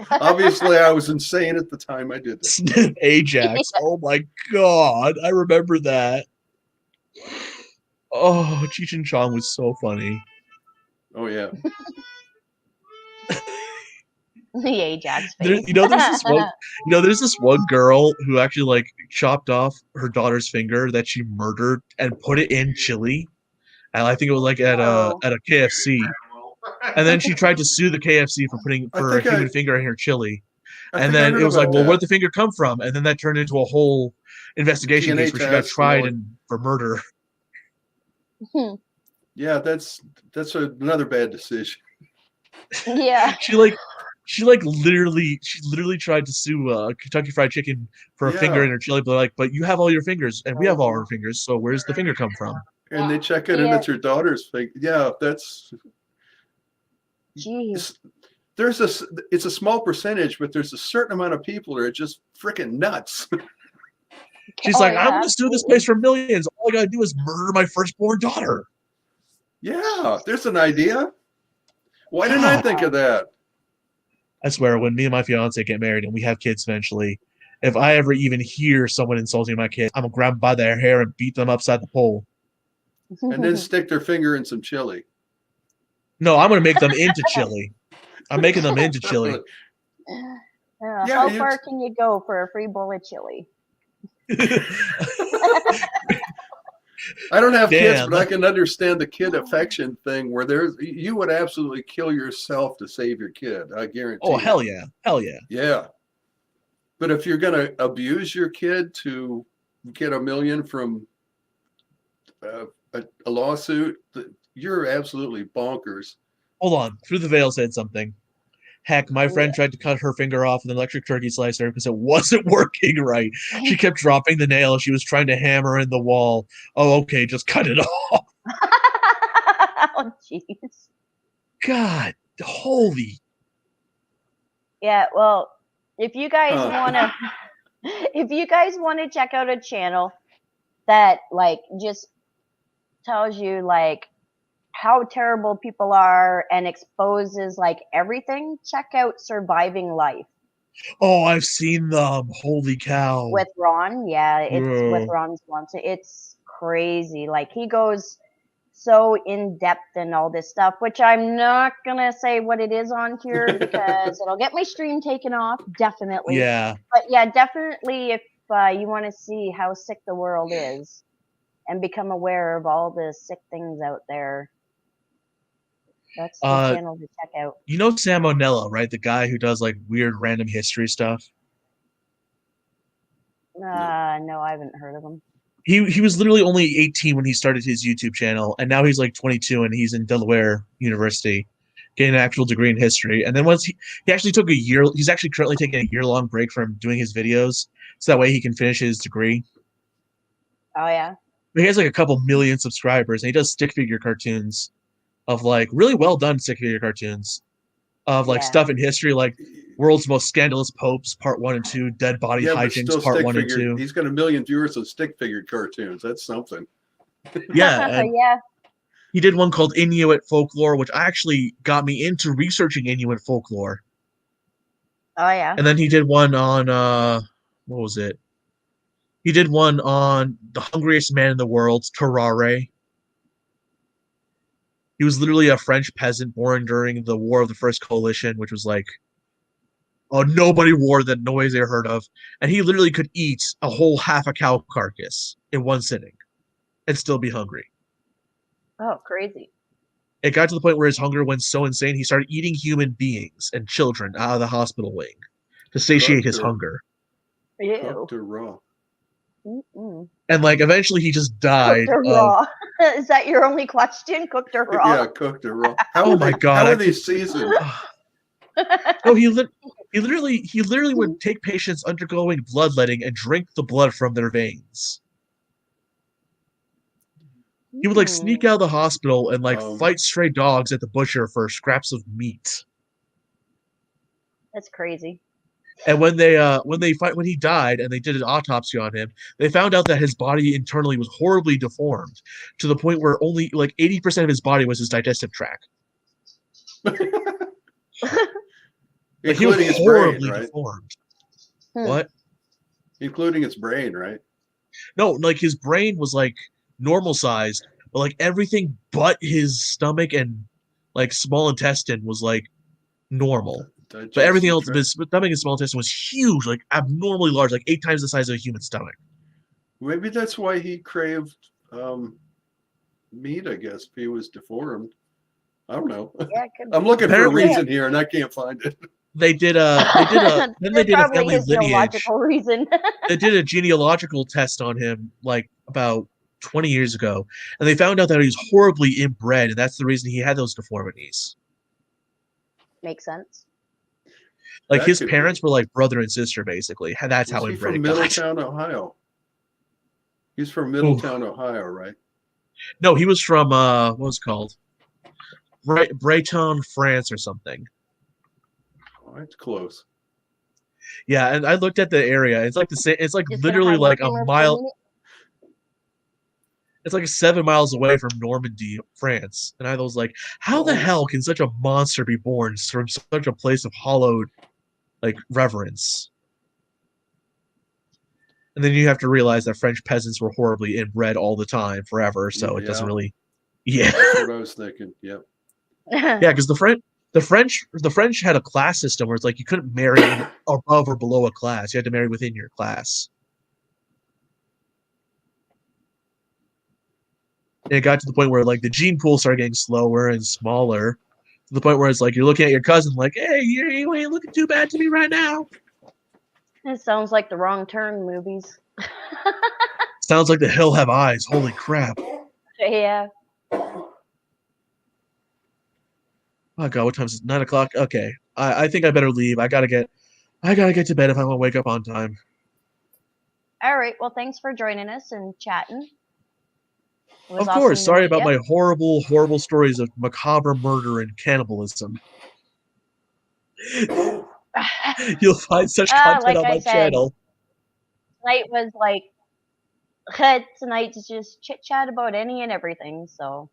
Obviously, I was insane at the time I did this. Ajax. Oh my god, I remember that. Oh, Cheech and Chong was so funny. Oh yeah. The Ajax There, face. there's this one girl who actually like chopped off her daughter's finger that she murdered and put it in chili. And I think it was like at a KFC. And then she tried to sue the KFC for putting a human finger in her chili. And then it was like, well, where'd the finger come from? And then that turned into a whole investigation case where she got tried for murder. Yeah, that's another bad decision. Yeah. She literally tried to sue Kentucky Fried Chicken for a finger Yeah. in her chili, but they're like, but you have all your fingers and we have all Oh. our fingers, so where's the finger come from? And they check it, and Yeah. it's your daughter's thing. Yeah, that's. Jeez. It's a small percentage, but there's a certain amount of people that are just freaking nuts. She's Oh, like, yeah, I'm gonna sue this place for millions. All I gotta do is murder my firstborn daughter. Yeah, there's an idea. Why didn't I think of that? I swear, when me and my fiance get married and we have kids eventually, if I ever even hear someone insulting my kid, I'm gonna grab them by their hair and beat them upside the pole. And then stick their finger in some chili. No, I'm gonna make them into chili. I'm making them into chili. Yeah, How far can you go for a free bowl of chili? I don't have kids, Damn. but I can understand the kid affection thing where you would absolutely kill yourself to save your kid. I guarantee. Oh, you. hell yeah. Hell yeah. Yeah. But if you're going to abuse your kid to get $1 million from a lawsuit, you're absolutely bonkers. Hold on. Through the Veil said something. Heck, my friend tried to cut her finger off with an electric turkey slicer because it wasn't working right. She kept dropping the nail. She was trying to hammer in the wall. Oh, okay, just cut it off. Oh, jeez. God, holy. Yeah, well, if you guys want to check out a channel that like just tells you like how terrible people are and exposes like everything, check out Surviving Life. Oh, I've seen them. Holy cow. With Ron. Yeah, it's with Whoa. Ron Swanson. It's crazy. Like he goes so in depth and all this stuff, which I'm not gonna say what it is on here because it'll get my stream taken off, definitely. Yeah. But yeah, definitely if you want to see how sick the world is and become aware of all the sick things out there, that's the channel to check out. You know Sam O'Nella, right? The guy who does like weird random history stuff. No, I haven't heard of him. He was literally only 18 when he started his YouTube channel, and now he's like 22 and he's in Delaware University getting an actual degree in history. And then once he actually took a year, he's actually currently taking a year-long break from doing his videos so that way he can finish his degree. Oh yeah. But he has like a couple million subscribers and he does stick figure cartoons of like really well done stick figure cartoons of like stuff in history, like World's Most Scandalous Popes, Part 1 and 2, Dead Body Hijinks, Part 1 and 2. He's got 1 million viewers of stick figure cartoons. That's something. Yeah. Yeah. He did one called Inuit Folklore, which actually got me into researching Inuit folklore. Oh yeah. And then he did one on what was it? He did one on the hungriest man in the world, Terare. He was literally a French peasant born during the War of the First Coalition, which was like a nobody war that nobody's ever heard of. And he literally could eat a whole half a cow carcass in one sitting and still be hungry. Oh, crazy. It got to the point where his hunger went so insane, he started eating human beings and children out of the hospital wing to satiate his hunger. Ew. Cooked or raw. Mm-mm. And like eventually he just died. Cooked or raw? Is that your only question? Cooked or raw? Yeah, cooked or raw. Oh my God! How are they seasoned? No, he literally would take patients undergoing bloodletting and drink the blood from their veins. He would like sneak out of the hospital and like fight stray dogs at the butcher for scraps of meat. That's crazy. And when he died and they did an autopsy on him, they found out that his body internally was horribly deformed to the point where only like 80% of his body was his digestive tract. Like he was Including his horribly brain, right? deformed. What? Including its brain, right? No, like his brain was like normal sized, but like everything but his stomach and like small intestine was like normal. But everything else, his stomach and small intestine was huge, like abnormally large, like 8 times the size of a human stomach. Maybe that's why he craved meat, I guess, if he was deformed. I don't know. Yeah, I'm looking for a reason here and I can't find it. They did a family lineage. Reason. They did a genealogical test on him like about 20 years ago, and they found out that he was horribly inbred, and that's the reason he had those deformities. Makes sense. Like That his could parents be. were like brother and sister, basically. And that's Was how he inbred from it got. Middletown, Ohio? He's from Ooh. Middletown, Ohio, right? No, he was from what was it called? Breton, France, or something. Oh, it's close. Yeah, and I looked at the area. It's like the same. It's like Just gonna literally hide my like a camera for a mile. minute. It's like 7 miles away from Normandy, France. And I was like, how the Oh. hell can such a monster be born from such a place of hallowed like reverence? And then you have to realize that French peasants were horribly inbred all the time, forever. So it doesn't Yeah. really. Yeah, That's what I was thinking. Yep. yeah, because the French had a class system where it's like you couldn't marry above or below a class. You had to marry within your class. And it got to the point where like the gene pool started getting slower and smaller, to the point where it's like you're looking at your cousin like, hey, you ain't looking too bad to me right now. It sounds like the Wrong Turn movies. Sounds like the hill have eyes. Holy crap. Yeah. Oh god, what time is it? 9 o'clock? Okay. I think I better leave. I gotta get to bed if I want to wake up on time. All right. Well, thanks for joining us and chatting. It was Of course, awesome to sorry meet about ya. my horrible stories of macabre murder and cannibalism. You'll find such content Like on I my said, channel. tonight was like tonight's just chit chat about any and everything. So,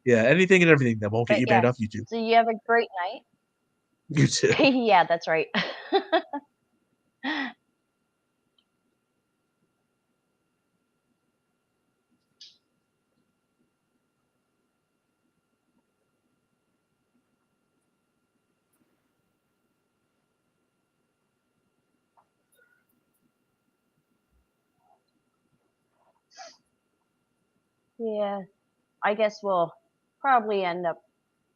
Yeah, anything and everything that won't get but you yeah. banned off YouTube. So you have a great night. You too. Yeah, that's right. Yeah, I guess we'll probably end up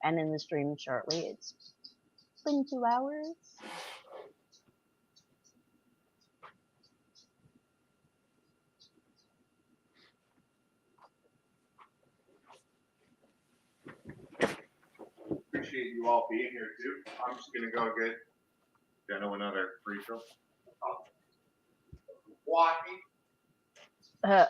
ending the stream shortly. It's been 2 hours. Appreciate you all being here too. I'm just gonna go get Jenno another refill. Walking. Uh,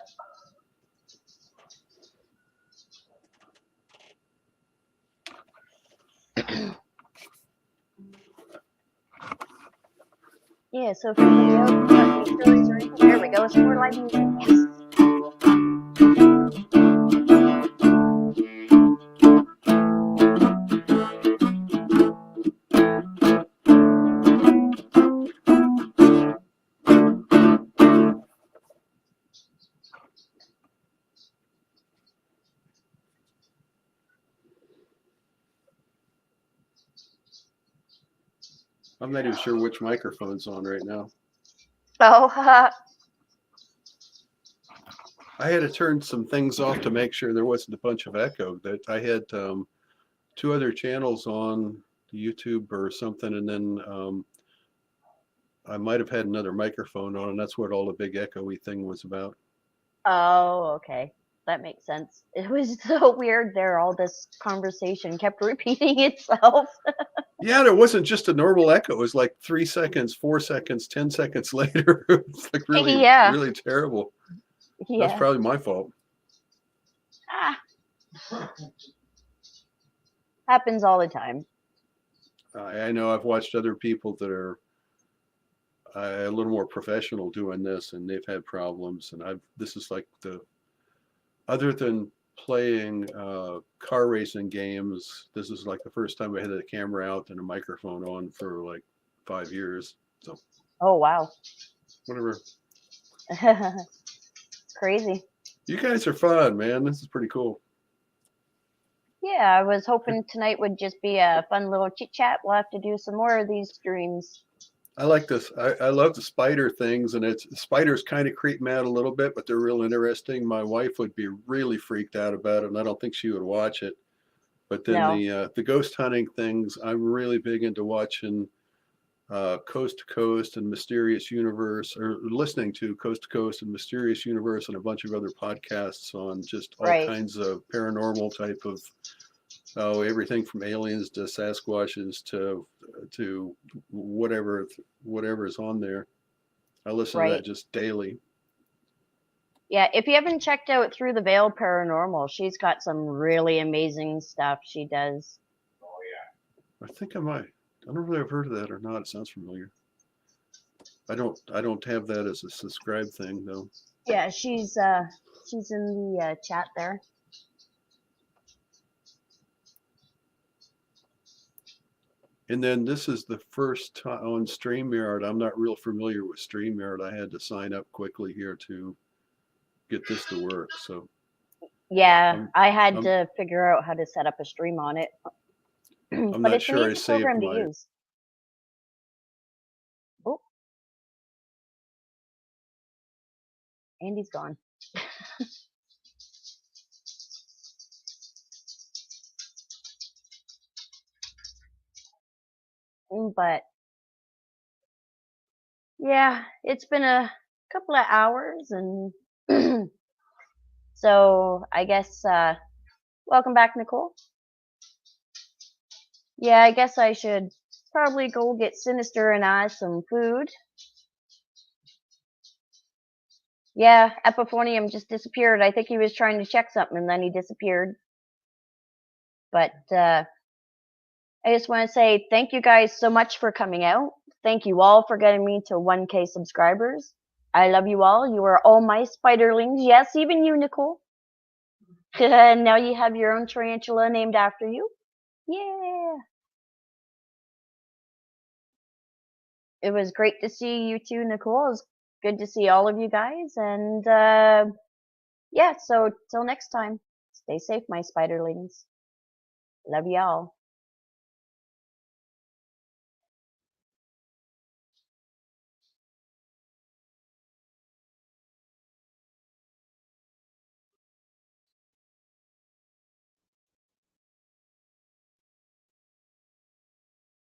yeah, so if you got any stories or anything, there we go. Some more live music. Yes. I'm not even sure which microphone's on right now. Oh, I had to turn some things off to make sure there wasn't a bunch of echo. That I had 2 other channels on YouTube or something, and then I might have had another microphone on, and that's what all the big echoey thing was about. oh, okay. That makes sense. It was so weird there. All this conversation kept repeating itself. Yeah, there wasn't just a normal echo. It was like 3 seconds, 4 seconds, 10 seconds later. It's like really, Yeah. really terrible. Yeah. That's probably my fault. Ah. Happens all the time. I know I've watched other people that are a little more professional doing this, and they've had problems. And this is like other than playing car racing games, this is like the first time I had a camera out and a microphone on for like 5 years. So. Oh, wow. Whatever. Crazy. You guys are fun, man. This is pretty cool. Yeah, I was hoping tonight would just be a fun little chit chat. We'll have to do some more of these streams. I like this. I love the spider things, and spiders kind of creep me out a little bit, but they're real interesting. My wife would be really freaked out about it, and I don't think she would watch it. But then the ghost hunting things, I'm really big into watching Coast to Coast and Mysterious Universe, or listening to Coast to Coast and Mysterious Universe, and a bunch of other podcasts on just all kinds of paranormal type of everything from aliens to Sasquatches to to whatever is on there. I listen to Right. that just daily. Yeah, if you haven't checked out Through the Veil Paranormal, she's got some really amazing stuff she does. Oh yeah. I think I might. I don't know if I've heard of that or not. It sounds familiar. I don't have that as a subscribe thing though. Yeah, she's in the chat there. And then this is the first time on StreamYard. I'm not real familiar with StreamYard. I had to sign up quickly here to get this to work. So Yeah, I had I'm- to figure out how to set up a stream on it. I'm But not it's an sure I easy saved program to my. use. Oh, Andy's gone. But yeah, it's been a couple of hours, and so I guess welcome back, Nicole. Yeah, I guess I should probably go get Sinister and I some food. Yeah, Epiphonium just disappeared. I think he was trying to check something and then he disappeared. But I just want to say thank you guys so much for coming out. Thank you all for getting me to 1K subscribers. I love you all. You are all my spiderlings. Yes, even you, Nicole. Now you have your own tarantula named after you. Yeah. It was great to see you too, Nicole. It was good to see all of you guys. And yeah, so till next time, stay safe, my spiderlings. Love y'all.